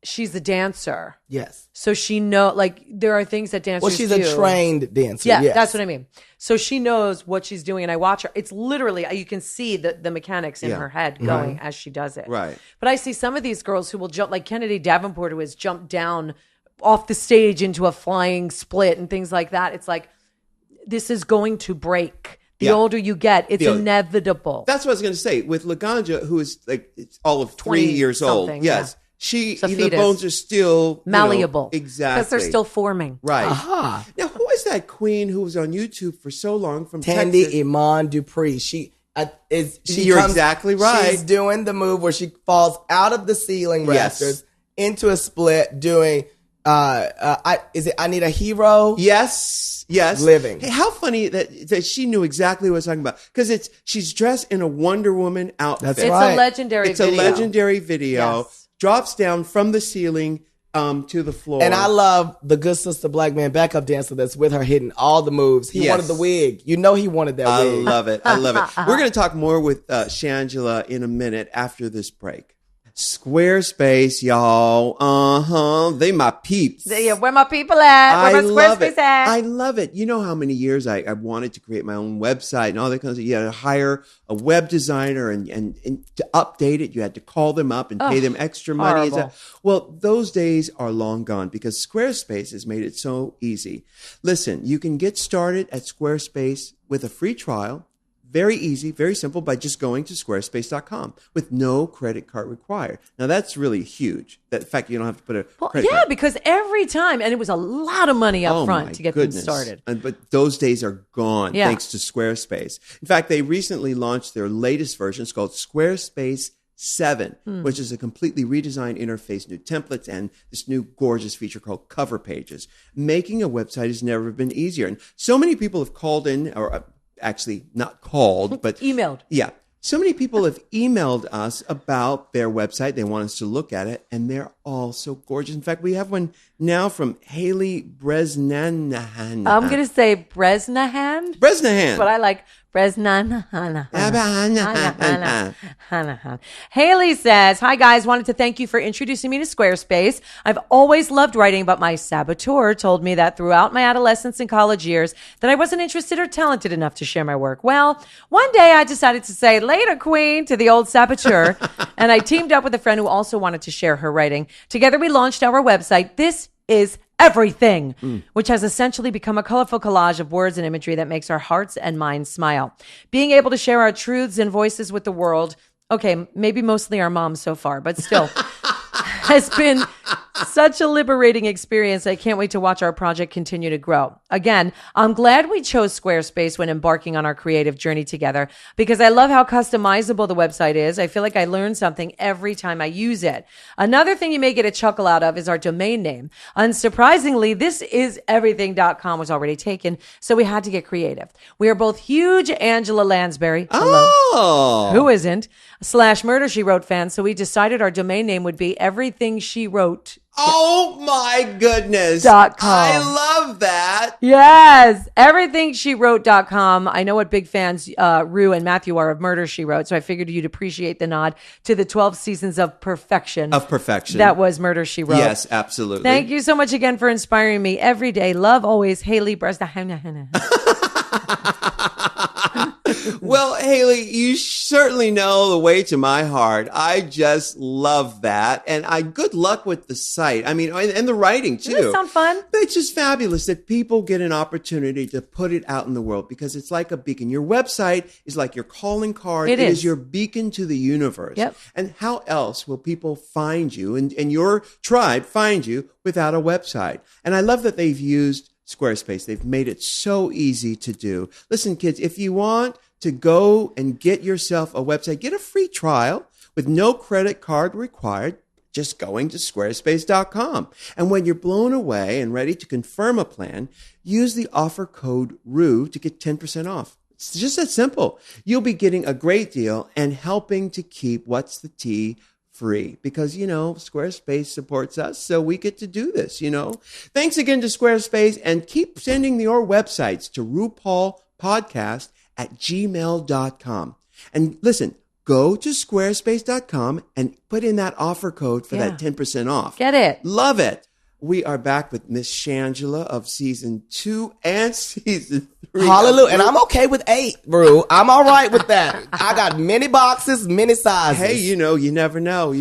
she's a dancer. Yes. So she there are things that dancers do. Well, she's a trained dancer. Yeah, yes. that's what I mean. So she knows what she's doing, and I watch her. It's literally, you can see the mechanics in her head going as she does it. Right. But I see some of these girls who will jump, like Kennedy Davenport, who has jumped down off the stage into a flying split and things like that. It's like, this is going to break. The older you get, it's inevitable. That's what I was going to say. With Laganja, who is like all of 3 years old. Yes. The bones are still malleable. Exactly. Because they're still forming. Right. Aha. Now, who is that queen who was on YouTube for so long from Tandy Texas? Iman Dupree. You're exactly right. She's doing the move where she falls out of the ceiling rafters into a split doing I Need a Hero? Yes. Living. Hey, how funny that she knew exactly what I was talking about. Because she's dressed in a Wonder Woman outfit. That's It's right. a legendary video. It's a legendary video. Yes. Drops down from the ceiling to the floor. And I love the Good Sister Black Man backup dancer that's with her hitting all the moves. He wanted the wig. You know he wanted that wig. I love it. We're going to talk more with Shangela in a minute after this break. Squarespace, y'all. They my peeps. Where my people at? Where my Squarespace at? I love it. You know how many years I wanted to create my own website and all that kind of stuff. You had to hire a web designer and to update it, you had to call them up and pay them extra money. Well, those days are long gone because Squarespace has made it so easy. Listen, you can get started at Squarespace with a free trial. Very easy, very simple by just going to squarespace.com with no credit card required. Now, that's really huge. The fact you don't have to put a credit card. Because every time, and it was a lot of money up front to get them started. But those days are gone thanks to Squarespace. In fact, they recently launched their latest version. It's called Squarespace 7, which is a completely redesigned interface, new templates, and this new gorgeous feature called cover pages. Making a website has never been easier. And so many people have called in, or actually not called, but emailed. Yeah. So many people have emailed us about their website. They want us to look at it, and they're all so gorgeous. In fact, we have one now from Haley Bresnahan. I'm going to say Bresnahan. Bresnahan. But I like Bresnahan. Haley says, hi guys, wanted to thank you for introducing me to Squarespace. I've always loved writing, but my saboteur told me that throughout my adolescence and college years that I wasn't interested or talented enough to share my work. Well, one day I decided to say later, queen, to the old saboteur, and I teamed up with a friend who also wanted to share her writing. Together we launched our website. This is everything, which has essentially become a colorful collage of words and imagery that makes our hearts and minds smile. Being able to share our truths and voices with the world, okay, maybe mostly our moms so far, but still, has been such a liberating experience. I can't wait to watch our project continue to grow. Again, I'm glad we chose Squarespace when embarking on our creative journey together because I love how customizable the website is. I feel like I learn something every time I use it. Another thing you may get a chuckle out of is our domain name. Unsurprisingly, thisiseverything.com was already taken, so we had to get creative. We are both huge Angela Lansbury. Hello. Oh. Who isn't? / Murder, She Wrote fans, so we decided our domain name would be Everything She Wrote. Oh my goodness. .com. I love that. Yes. EverythingSheWrote.com. I know what big fans Rue and Matthew are of Murder, She Wrote, so I figured you'd appreciate the nod to the 12 seasons of perfection. That was Murder, She Wrote. Yes, absolutely. Thank you so much again for inspiring me every day. Love always, Haley Bresnahan. Well, Haley, you certainly know the way to my heart. I just love that. And good luck with the site. I mean, and the writing too. Doesn't it sound fun? It's just fabulous that people get an opportunity to put it out in the world because it's like a beacon. Your website is like your calling card. It is your beacon to the universe. Yep. And how else will people find you and your tribe find you without a website? And I love that they've used Squarespace. They've made it so easy to do. Listen, kids, if you want to go and get yourself a website, get a free trial with no credit card required, just going to squarespace.com. And when you're blown away and ready to confirm a plan, use the offer code RUE to get 10% off. It's just that simple. You'll be getting a great deal and helping to keep What's the Tea free because, Squarespace supports us, so we get to do this, Thanks again to Squarespace, and keep sending your websites to RuPaul Podcast at gmail.com. And listen, go to squarespace.com and put in that offer code for that 10% off. Get it. Love it. We are back with Miss Shangela of season 2 and season 3. Hallelujah. And I'm okay with 8, bro. I'm all right with that. I got many boxes, many sizes. Hey, you never know.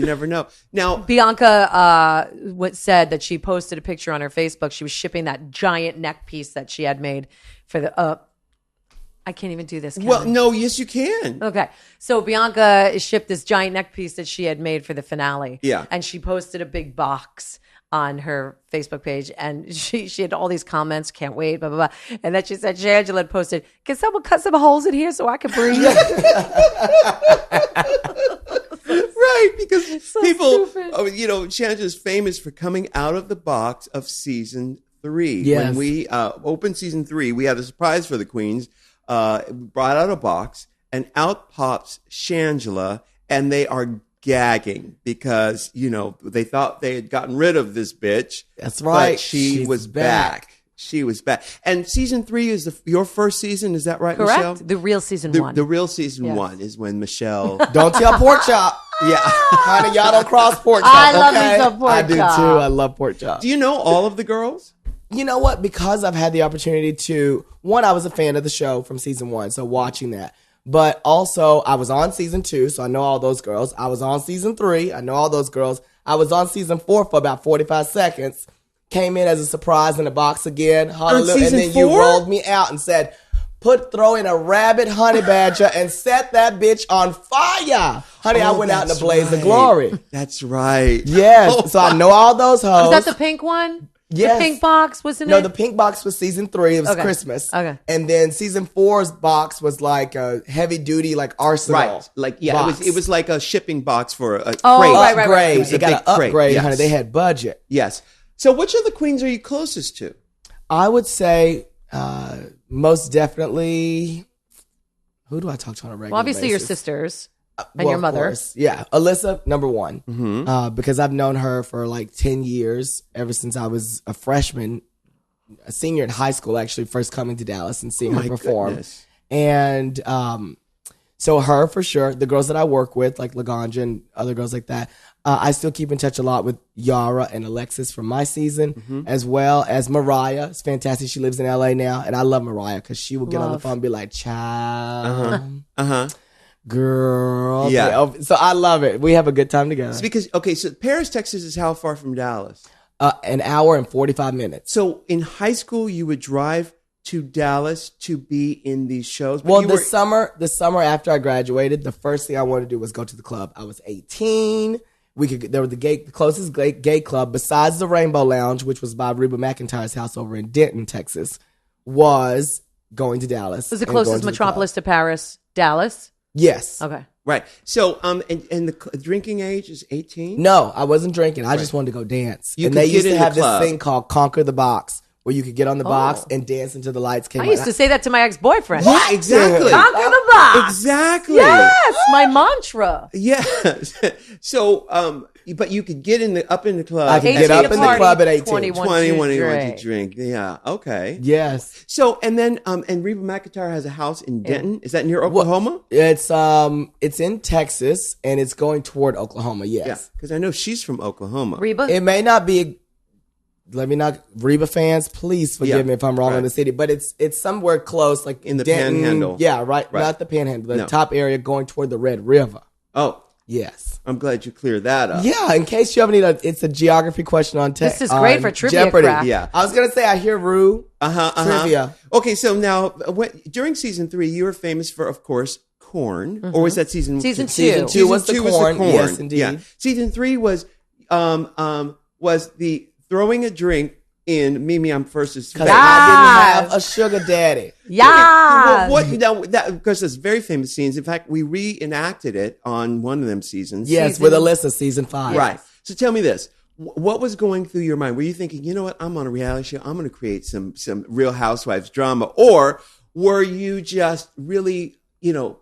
Now, Bianca said that she posted a picture on her Facebook. She was shipping that giant neck piece that she had made for the I can't even do this. Kevin. Well, no, yes, you can. Okay. So Bianca shipped this giant neck piece that she had made for the finale. Yeah. And she posted a big box on her Facebook page, and she had all these comments, can't wait, blah, blah, blah. And then she said, Shangela had posted, can someone cut some holes in here so I can breathe? Right, because so people, stupid. Shangela's famous for coming out of the box of season 3. Yes. When we opened season 3, we had a surprise for the queens. Brought out a box, and out pops Shangela, and they are gagging because, they thought they had gotten rid of this bitch. That's right. But she was back. She was back. And season 3 is your first season. Is that right, Correct. Michelle? The real season 1. The real season 1 is when Michelle. Don't tell pork chop. Yeah. Honey, y'all don't cross pork chop, I love okay? me some pork I do chop. too. I love pork chop. Do you know all of the girls? You know what? Because I've had the opportunity to, one, I was a fan of the show from season 1, so watching that. But also, I was on season 2, so I know all those girls. I was on season 3, I know all those girls. I was on season 4 for about 45 seconds. Came in as a surprise in the box again. Hallelujah. And then 4? You rolled me out and said, throw in a rabbit honey badger and set that bitch on fire. Honey, I went out in a blaze of glory. That's right. Yes. So I know all those hoes. Was that the pink one? Yes. The pink box, wasn't it? No, the pink box was season 3. It was Okay. Christmas. Okay. And then season 4's box was like a heavy duty, like arsenal. Right. Like, yeah, box. it was like a shipping box for a crate. right. Upgrade. It was a It got big an upgrade, crate, yes. honey. They had budget. Yes. So which of the queens are you closest to? I would say most definitely. Who do I talk to on a regular Well, obviously your basis? sisters and Well, your of mother. course. Yeah. Alyssa, number 1. Because I've known her for like 10 years, ever since I was a freshman, a senior in high school, actually, first coming to Dallas and seeing her perform. Goodness. And so her, for sure. The girls that I work with, like Laganja and other girls like that, I still keep in touch a lot with Yara and Alexis from my season, as well as Mariah. It's fantastic. She lives in LA now, and I love Mariah because she will get on the phone and be like, child, girl. Yeah. So I love it. We have a good time together. It's because, okay, so Paris, Texas is how far from Dallas? An hour and 45 minutes. So in high school, you would drive to Dallas to be in these shows? Well, the summer after I graduated, the first thing I wanted to do was go to the club. I was 18. There was the closest gay club besides the Rainbow Lounge, which was by Reba McEntire's house over in Denton, Texas, was going to Dallas. Was the closest metropolis to Paris, Dallas? Yes. Okay. Right. So, and the drinking age is 18? No, I wasn't drinking. I just wanted to go dance. You and could they get used in to the have this club. thing called Conquer the Box, where you could get on the box and dance until the lights came on. I used to say that to my ex-boyfriend. Yeah, exactly. Conquer the box. Exactly. Yes, my mantra. Yes. So, but you could get up in the club. I could get up in the club at 18. 21 to to drink. Yeah. Okay. Yes. So, and then, and Reba McEntire has a house in Denton. Is that near Oklahoma? It's in Texas and it's going toward Oklahoma. Yes. Yeah. Because I know she's from Oklahoma. Reba? It may not be. Reba fans, please forgive me if I'm wrong in the city, but it's somewhere close, like in the Denton, Panhandle. Yeah, right. Not the Panhandle, the top area going toward the Red River. Oh, yes. I'm glad you cleared that up. Yeah, in case you ever need it's a geography question on text. This is great for trivia Jeopardy. craft. Yeah. I was gonna say I hear Rue trivia. Okay, so now during season 3, you were famous for, of course, corn, or was that season 2? Season 2. Season 2 was the corn. Yes, indeed. Yeah. Season 3 was the throwing a drink in Mimi I'm First's face. Because I didn't have a sugar daddy. Yeah. Well, because it's very famous scenes. In fact, we reenacted it on one of them seasons. Yes, with Alyssa, season 5. Right. So tell me this. What was going through your mind? Were you thinking, you know what, I'm on a reality show, I'm going to create some Real Housewives drama? Or were you just really,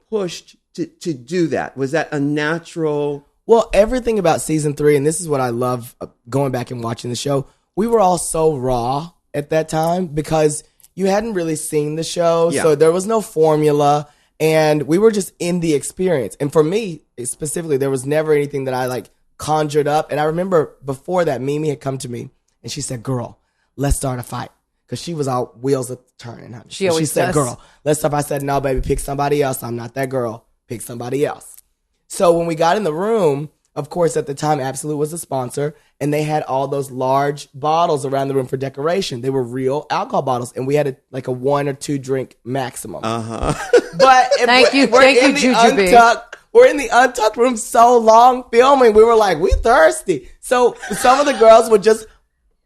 pushed to do that? Was that a natural... Well, everything about season 3, and this is what I love going back and watching the show, we were all so raw at that time because you hadn't really seen the show. Yeah. So there was no formula and we were just in the experience. And for me specifically, there was never anything that I conjured up. And I remember before that, Mimi had come to me and she said, girl, let's start a fight. Because she was all wheels of turning. She said, does. girl, let's start. I said, no, baby, pick somebody else. I'm not that girl. Pick somebody else. So when we got in the room, of course, at the time, Absolute was a sponsor, and they had all those large bottles around the room for decoration. They were real alcohol bottles, and we had a 1 or 2 drink maximum. But Thank you, Jujubee. We're in the Untucked room so long filming. We were like, we thirsty. So some of the girls would just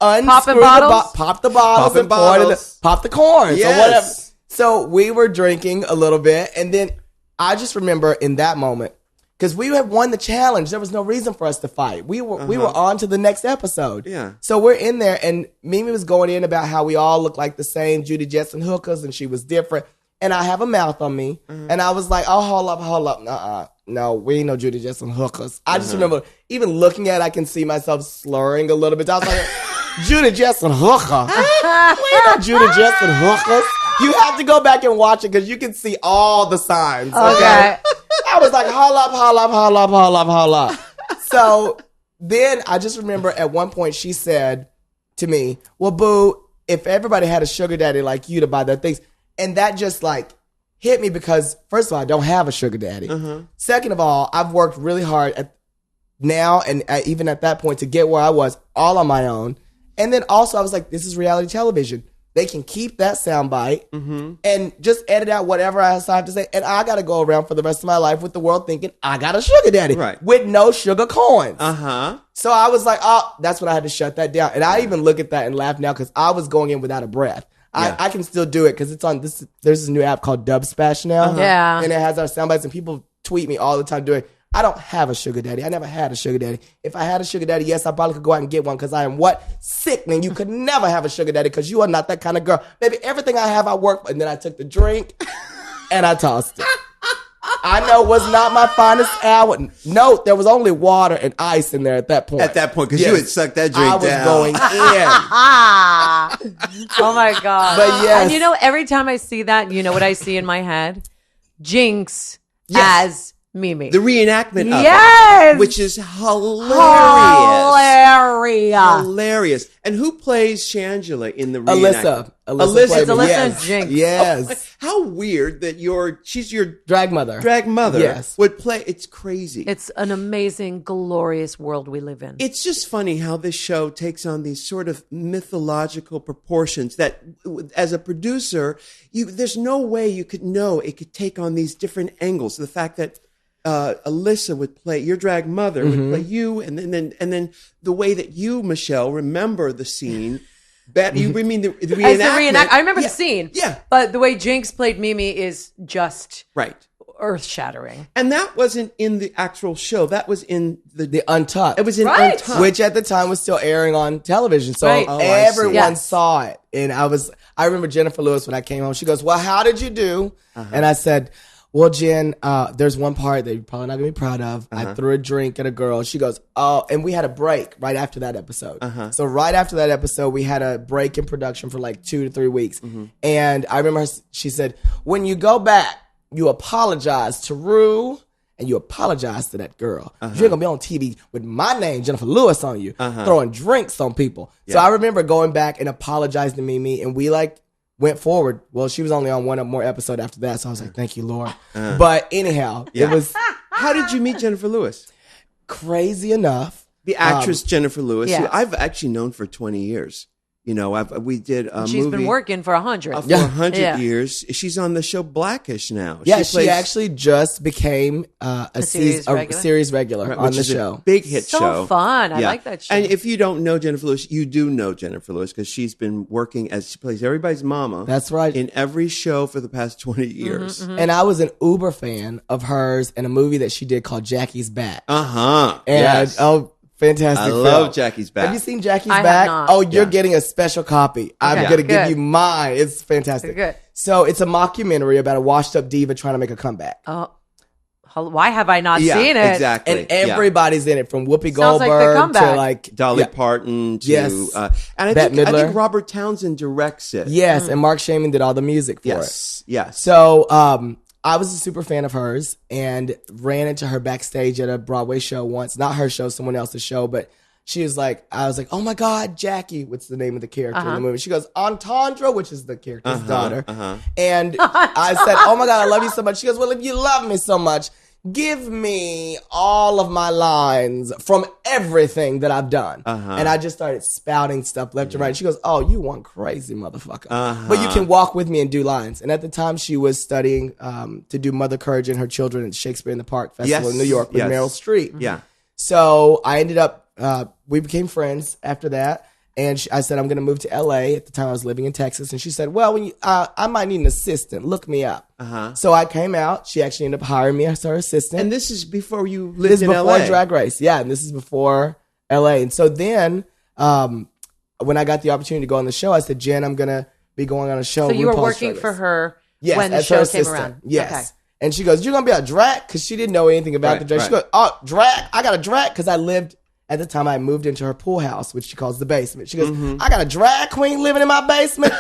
unscrew pop the bottles and pop the corns or whatever. So we were drinking a little bit, and then I just remember in that moment, because we had won the challenge. There was no reason for us to fight. We were on to the next episode. Yeah. So we're in there, and Mimi was going in about how we all look like the same Judy Jetson hookers, and she was different. And I have a mouth on me, and I was like, oh, hold up. No, we ain't no Judy Jetson hookers. I just remember even looking at it, I can see myself slurring a little bit. I was like, Judy Jetson hooker. We ain't no Judy Jetson hookers. You have to go back and watch it because you can see all the signs. Okay. I I was like, hold up. So then I just remember at one point she said to me, well, boo, if everybody had a sugar daddy like you to buy their things. And that just like hit me because first of all, I don't have a sugar daddy. Second of all, I've worked really hard now and even at that point to get where I was all on my own. And then also I was like, this is reality television. They can keep that soundbite and just edit out whatever I have to say. And I got to go around for the rest of my life with the world thinking I got a sugar daddy with no sugar coins. So I was like, oh, that's when I had to shut that down. And I even look at that and laugh now because I was going in without a breath. I can still do it because it's on this. There's this new app called Dubsplash now. And it has our soundbites and people tweet me all the time doing I don't have a sugar daddy. I never had a sugar daddy. If I had a sugar daddy, yes, I probably could go out and get one because I am what? Sickening. You could never have a sugar daddy because you are not that kind of girl. Baby, everything I have, I work. And then I took the drink and I tossed it. I know it was not my finest hour. No, there was only water and ice in there at that point. At that point, because you had sucked that drink down. I was going in. Oh, my God. But yes. And you know, every time I see that, you know what I see in my head? Jinx as Mimi. The reenactment of it, which is hilarious. Hilarious. And who plays Shangela in the reenactment? Alyssa. It's Alyssa and Jinx. Yes. Oh, how weird that she's your drag mother. Yes. Would play. It's crazy. It's an amazing, glorious world we live in. It's just funny how this show takes on these sort of mythological proportions that as a producer, there's no way you could know it could take on these different angles. The fact that Alyssa would play your drag mother, would play you, and then the way that you, Michelle, remember the scene. You mean the reenactment? I remember the scene. Yeah, but the way Jinx played Mimi is just earth-shattering. And that wasn't in the actual show. That was in the Untucked. It was in Untucked, which at the time was still airing on television, so everyone saw it. And I remember Jennifer Lewis when I came home. She goes, "Well, how did you do?" And I said, well, Jen, there's one part that you're probably not going to be proud of. I threw a drink at a girl. She goes, oh, and we had a break right after that episode. So right after that episode, we had a break in production for like 2 to 3 weeks. And I remember she said, when you go back, you apologize to Ru and you apologize to that girl. You're going to be on TV with my name, Jennifer Lewis, on you, throwing drinks on people. So I remember going back and apologizing to Mimi, and we went forward. Well, she was only on one more episode after that, so I was like, thank you, Lord. But anyhow, it was... How did you meet Jennifer Lewis? Crazy enough. The actress Jennifer Lewis, yes. who I've actually known for 20 years. You know, we did a movie. She's been working for 100. For 100 years. She's on the show Blackish now. Yeah, she actually just became a series regular on the show. Big hit show. So fun. I like that show. And if you don't know Jennifer Lewis, you do know Jennifer Lewis because she's been working as she plays everybody's mama. That's right. In every show for the past 20 years. And I was an uber fan of hers in a movie that she did called Jackie's Back. And yes. Fantastic. I love Jackie's Back. Have you seen Jackie's Back? Have not. Oh, you're getting a special copy. I'm going to give you mine. It's fantastic. Good. So it's a mockumentary about a washed up diva trying to make a comeback. Why have I not seen it? Exactly. And everybody's in it, from Whoopi Goldberg to Dolly Parton to and I think Robert Townsend directs it. Yes, and Mark Shaman did all the music for it. Yes. So I was a super fan of hers and ran into her backstage at a Broadway show once. Not her show, someone else's show, but she was like, I was like, oh my God, Jackie, what's the name of the character in the movie? She goes, Entendre, which is the character's daughter. And I said, oh my God, I love you so much. She goes, well, if you love me so much, give me all of my lines from everything that I've done. And I just started spouting stuff left and right. She goes, oh, you one crazy motherfucker. But you can walk with me and do lines. And at the time, she was studying to do Mother Courage and Her Children at Shakespeare in the Park Festival in New York with Meryl Streep. Yeah. So I ended up, we became friends after that. And I said, I'm going to move to LA. At the time I was living in Texas. And she said, well, when I might need an assistant. Look me up. So I came out. She actually ended up hiring me as her assistant. And this is before you lived in LA? This is before Drag Race. Yeah, and this is before LA. And so then when I got the opportunity to go on the show, I said, Jen, I'm going to be going on a show. So you were working for her when the show came around? Yes. Okay. And she goes, you're going to be a drag? Because she didn't know anything about the drag. She goes, oh, drag? I got a drag? Because I lived... At the time, I moved into her pool house, which she calls the basement. She goes, I got a drag queen living in my basement?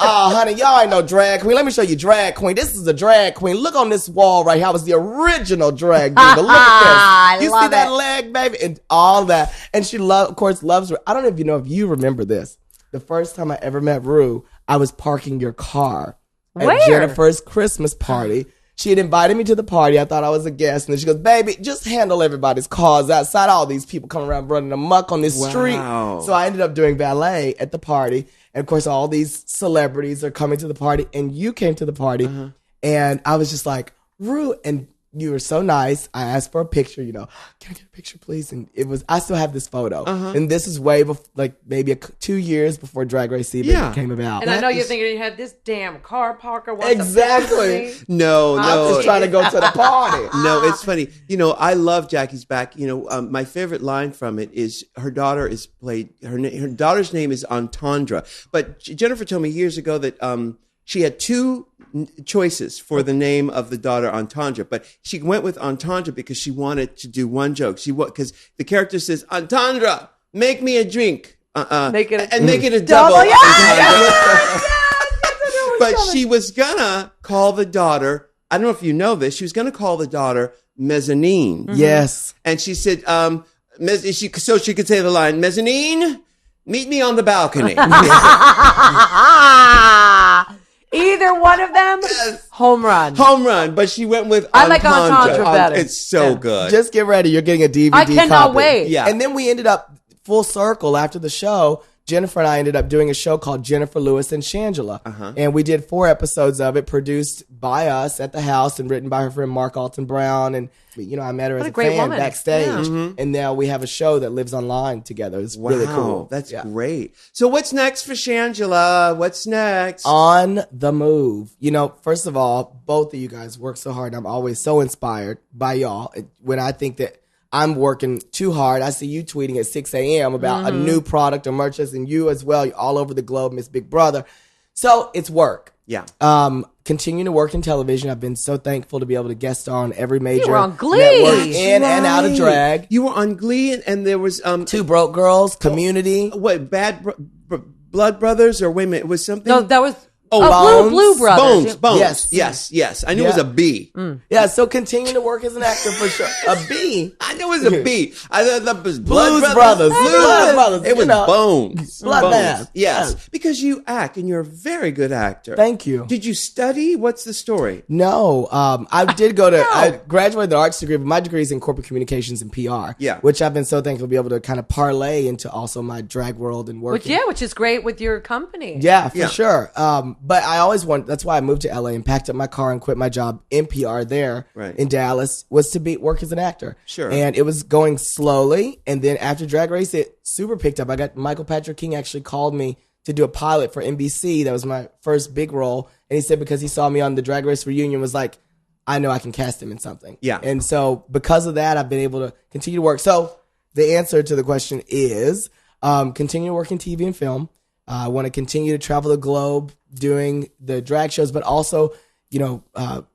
Oh, honey, y'all ain't no drag queen. Let me show you drag queen. This is a drag queen. Look on this wall right here. I was the original drag diva. Look at this. You see that leg, baby? And all that. And she, of course, loves her. I don't know if you remember this. The first time I ever met Ru, I was parking your car at Jennifer's Christmas party. She had invited me to the party. I thought I was a guest. And then she goes, baby, just handle everybody's cars outside. All these people coming around running amok on this street. So I ended up doing valet at the party. And of course, all these celebrities are coming to the party. And you came to the party. And I was just like, Ru, and you were so nice. I asked for a picture, can I get a picture, please? And I still have this photo. And this is way before, like maybe 2 years before Drag Race even came about. And I know you're thinking you had this damn car parker. Exactly. No. I'm just trying to go to the party. No, it's funny. I love Jackie's Back. My favorite line from it is her daughter is played, her daughter's name is Entendre. But Jennifer told me years ago that she had two choices for the name of the daughter Entendre, but she went with Entendre because she wanted to do one joke. Because the character says, Entendre, make me a drink. Make it a double. But she was gonna call the daughter, I don't know if you know this, she was gonna call the daughter Mezzanine. Yes. And she said, so she could say the line, Mezzanine, meet me on the balcony. Either one of them, home run. Home run, but she went with I like Entendre better. It's so good. Just get ready. You're getting a DVD I cannot copy. wait. Yeah. And then we ended up full circle after the show. Jennifer and I ended up doing a show called Jennifer Lewis and Shangela. And we did 4 episodes of it, produced by us at the house and written by her friend Mark Alton Brown. And, I met her as a fan woman. backstage. And now we have a show that lives online together. It's really cool. That's great. So what's next for Shangela? What's next? On the move. First of all, both of you guys work so hard. I'm always so inspired by y'all. When I think that I'm working too hard, I see you tweeting at 6 a.m. about a new product or merchandise, and you as well. You're all over the globe, Miss Big Brother. So it's work. Yeah. Continuing to work in television. I've been so thankful to be able to guest star on every major You were on Glee. network in and out of drag. You were on Glee, and there was Two Broke Girls, Community. What, Blood Brothers, or wait a minute, it was something? No, that was Bones. Blue Brothers. Bones. Yes. I knew it was a B. Yeah, so continuing to work as an actor for sure. A B. I knew it was a B. I thought that was Blues Brothers. Blood Brothers. It was Bones. Bloodbath. Yes, because you act and you're a very good actor. Thank you. Did you study? What's the story? No, I did go to. I graduated the arts degree, but my degree is in corporate communications and PR. Yeah, which I've been so thankful to be able to kind of parlay into also my drag world and work. Which is great with your company. Yeah, for sure. But I always wanted. That's why I moved to LA and packed up my car and quit my job in PR there in Dallas. Was to work as an actor. Sure. And it was going slowly, and then after Drag Race, it super picked up. I got Michael Patrick King actually called me to do a pilot for NBC. That was my first big role. And he said because he saw me on the Drag Race reunion, was like, I know I can cast him in something. Yeah. And so because of that, I've been able to continue to work. So the answer to the question is continue to work in TV and film. I want to continue to travel the globe doing the drag shows, but also,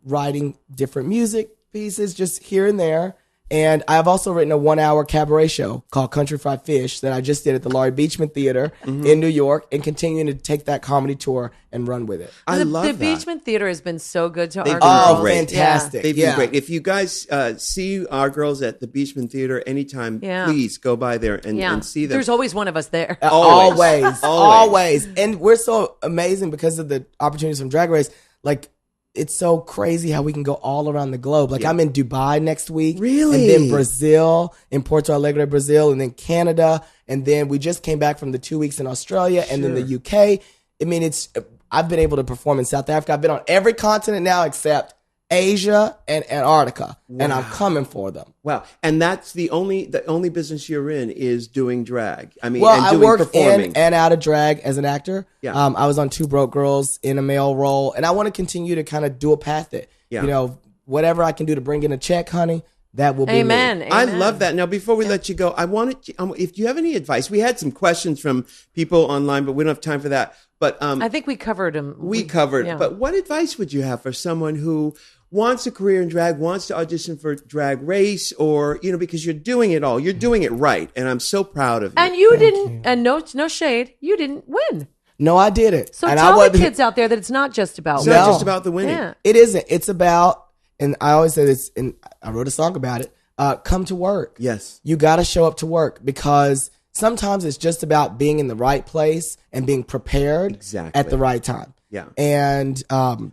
writing different music pieces just here and there. And I've also written a 1-hour cabaret show called Country Phi Fish that I just did at the Laurie Beachman Theater in New York, and continuing to take that comedy tour and run with it. I love that. The Beachman Theater has been so good to our girls. Great. Fantastic. They've been great. If you guys see our girls at the Beachman Theater anytime, please go by there and see them. There's always one of us there. Always. And we're so amazing because of the opportunities from Drag Race. Like, it's so crazy how we can go all around the globe. Like I'm in Dubai next week. Really? And then Brazil, in Porto Alegre, Brazil, and then Canada. And then we just came back from the 2 weeks in Australia and then the UK. I mean, I've been able to perform in South Africa. I've been on every continent now except Asia and Antarctica. Wow. And I'm coming for them. Wow. And that's the only business you're in is doing drag. I mean, well, and I doing work performing. in and out of drag as an actor. Yeah. I was on Two Broke Girls in a male role, and I want to continue to kind of dual path it. Yeah. Whatever I can do to bring in a check, honey, that will be Amen. me. Amen. I love that. Now, before we let you go, I wanted to, if you have any advice, we had some questions from people online, but we don't have time for that. But I think we covered them. We covered. But what advice would you have for someone who wants a career in drag, wants to audition for Drag Race, or, because you're doing it all. You're doing it right. And I'm so proud of you. And you didn't, and no shade, you didn't win. No, I didn't. So tell the kids out there that it's not just about winning. It's not just about the winning. Yeah. It isn't. It's about, and I always say this, and I wrote a song about it, come to work. Yes. You got to show up to work because sometimes it's just about being in the right place and being prepared at the right time. Yeah. And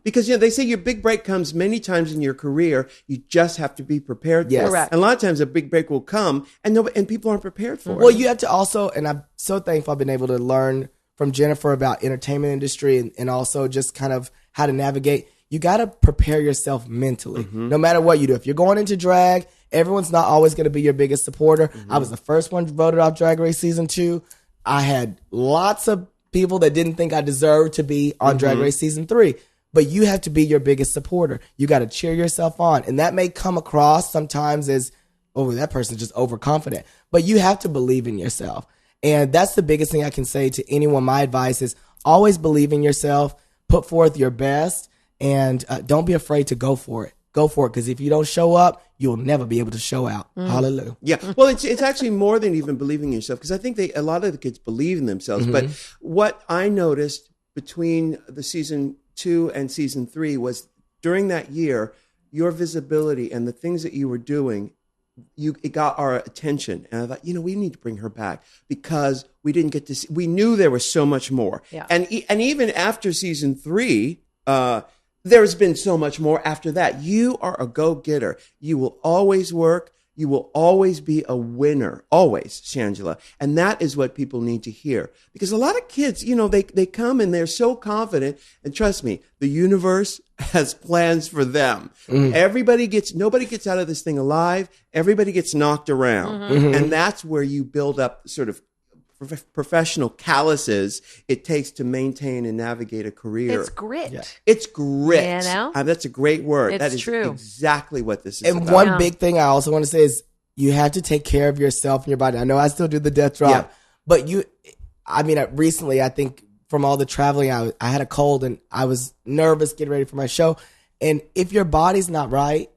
because they say your big break comes many times in your career. You just have to be prepared for it. Correct. And a lot of times a big break will come and people aren't prepared for it. Well, you have to also, and I'm so thankful I've been able to learn from Jennifer about entertainment industry and also just kind of how to navigate. You got to prepare yourself mentally, no matter what you do. If you're going into drag, everyone's not always going to be your biggest supporter. I was the first one voted off Drag Race Season 2. I had lots of people that didn't think I deserved to be on Drag Race Season 3. But you have to be your biggest supporter. You got to cheer yourself on. And that may come across sometimes as, oh, that person's just overconfident. But you have to believe in yourself. And that's the biggest thing I can say to anyone. My advice is always believe in yourself, put forth your best, and don't be afraid to go for it. Go for it, because if you don't show up, you'll never be able to show out. Hallelujah. Yeah. Well, it's actually more than even believing in yourself, because I think a lot of the kids believe in themselves. But what I noticed between the season 2 and season 3 was during that year, your visibility and the things that you were doing, it got our attention. And I thought, we need to bring her back, because we didn't get to see, we knew there was so much more. Yeah. And even after season 3, there's been so much more after that. You are a go-getter. You will always work. You will always be a winner. Always, Shangela. And that is what people need to hear. Because a lot of kids, they come and they're so confident. And trust me, the universe has plans for them. Nobody gets out of this thing alive. Everybody gets knocked around. And that's where you build up sort of professional calluses it takes to maintain and navigate a career. It's grit. Yeah. It's grit. That's a great word. That is true. Exactly what this is and about. one big thing I also want to say is you have to take care of yourself and your body. I know I still do the death drop, but recently, I think from all the traveling, I had a cold and I was nervous getting ready for my show. And if your body's not right,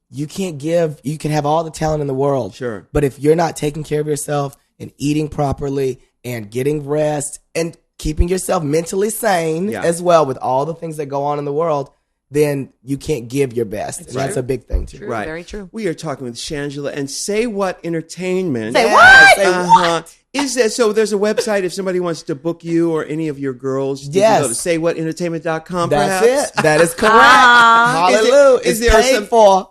you can have all the talent in the world. Sure. But if you're not taking care of yourself and eating properly and getting rest and keeping yourself mentally sane as well with all the things that go on in the world, then you can't give your best. And that's a big thing too. True, very true. We are talking with Shangela and Say What Entertainment. Say what? Say what? Is that so? There's a website if somebody wants to book you or any of your girls. Yes. Go to saywhatentertainment.com. That's perhaps? it. That is correct. Hallelujah.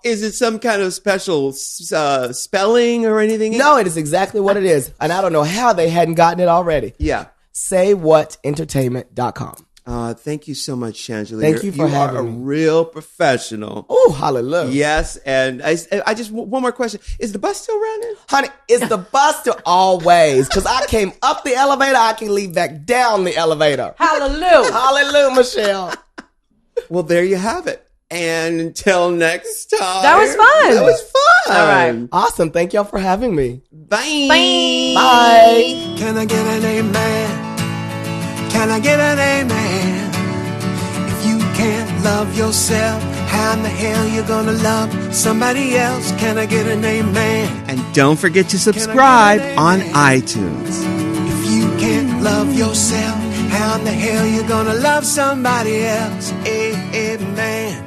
Is it some kind of special spelling or anything? No, it is exactly what it is. And I don't know how they hadn't gotten it already. Yeah. Saywhatentertainment.com. Thank you so much, Shangela. Thank you for having me. You are a real professional. Oh, hallelujah. Yes, and I just one more question. Is the bus still running? Honey, is the bus still always? Because I came up the elevator, I can leave back down the elevator. Hallelujah. Hallelujah, Michelle. Well, there you have it. And until next time. That was fun. That was fun. All right. Awesome. Thank y'all for having me. Bye. Bye. Bye. Can I get an amen? Can I get an amen? If you can't love yourself, how in the hell you gonna love somebody else? Can I get an amen? And don't forget to subscribe on iTunes. If you can't love yourself, how in the hell you gonna love somebody else? Amen.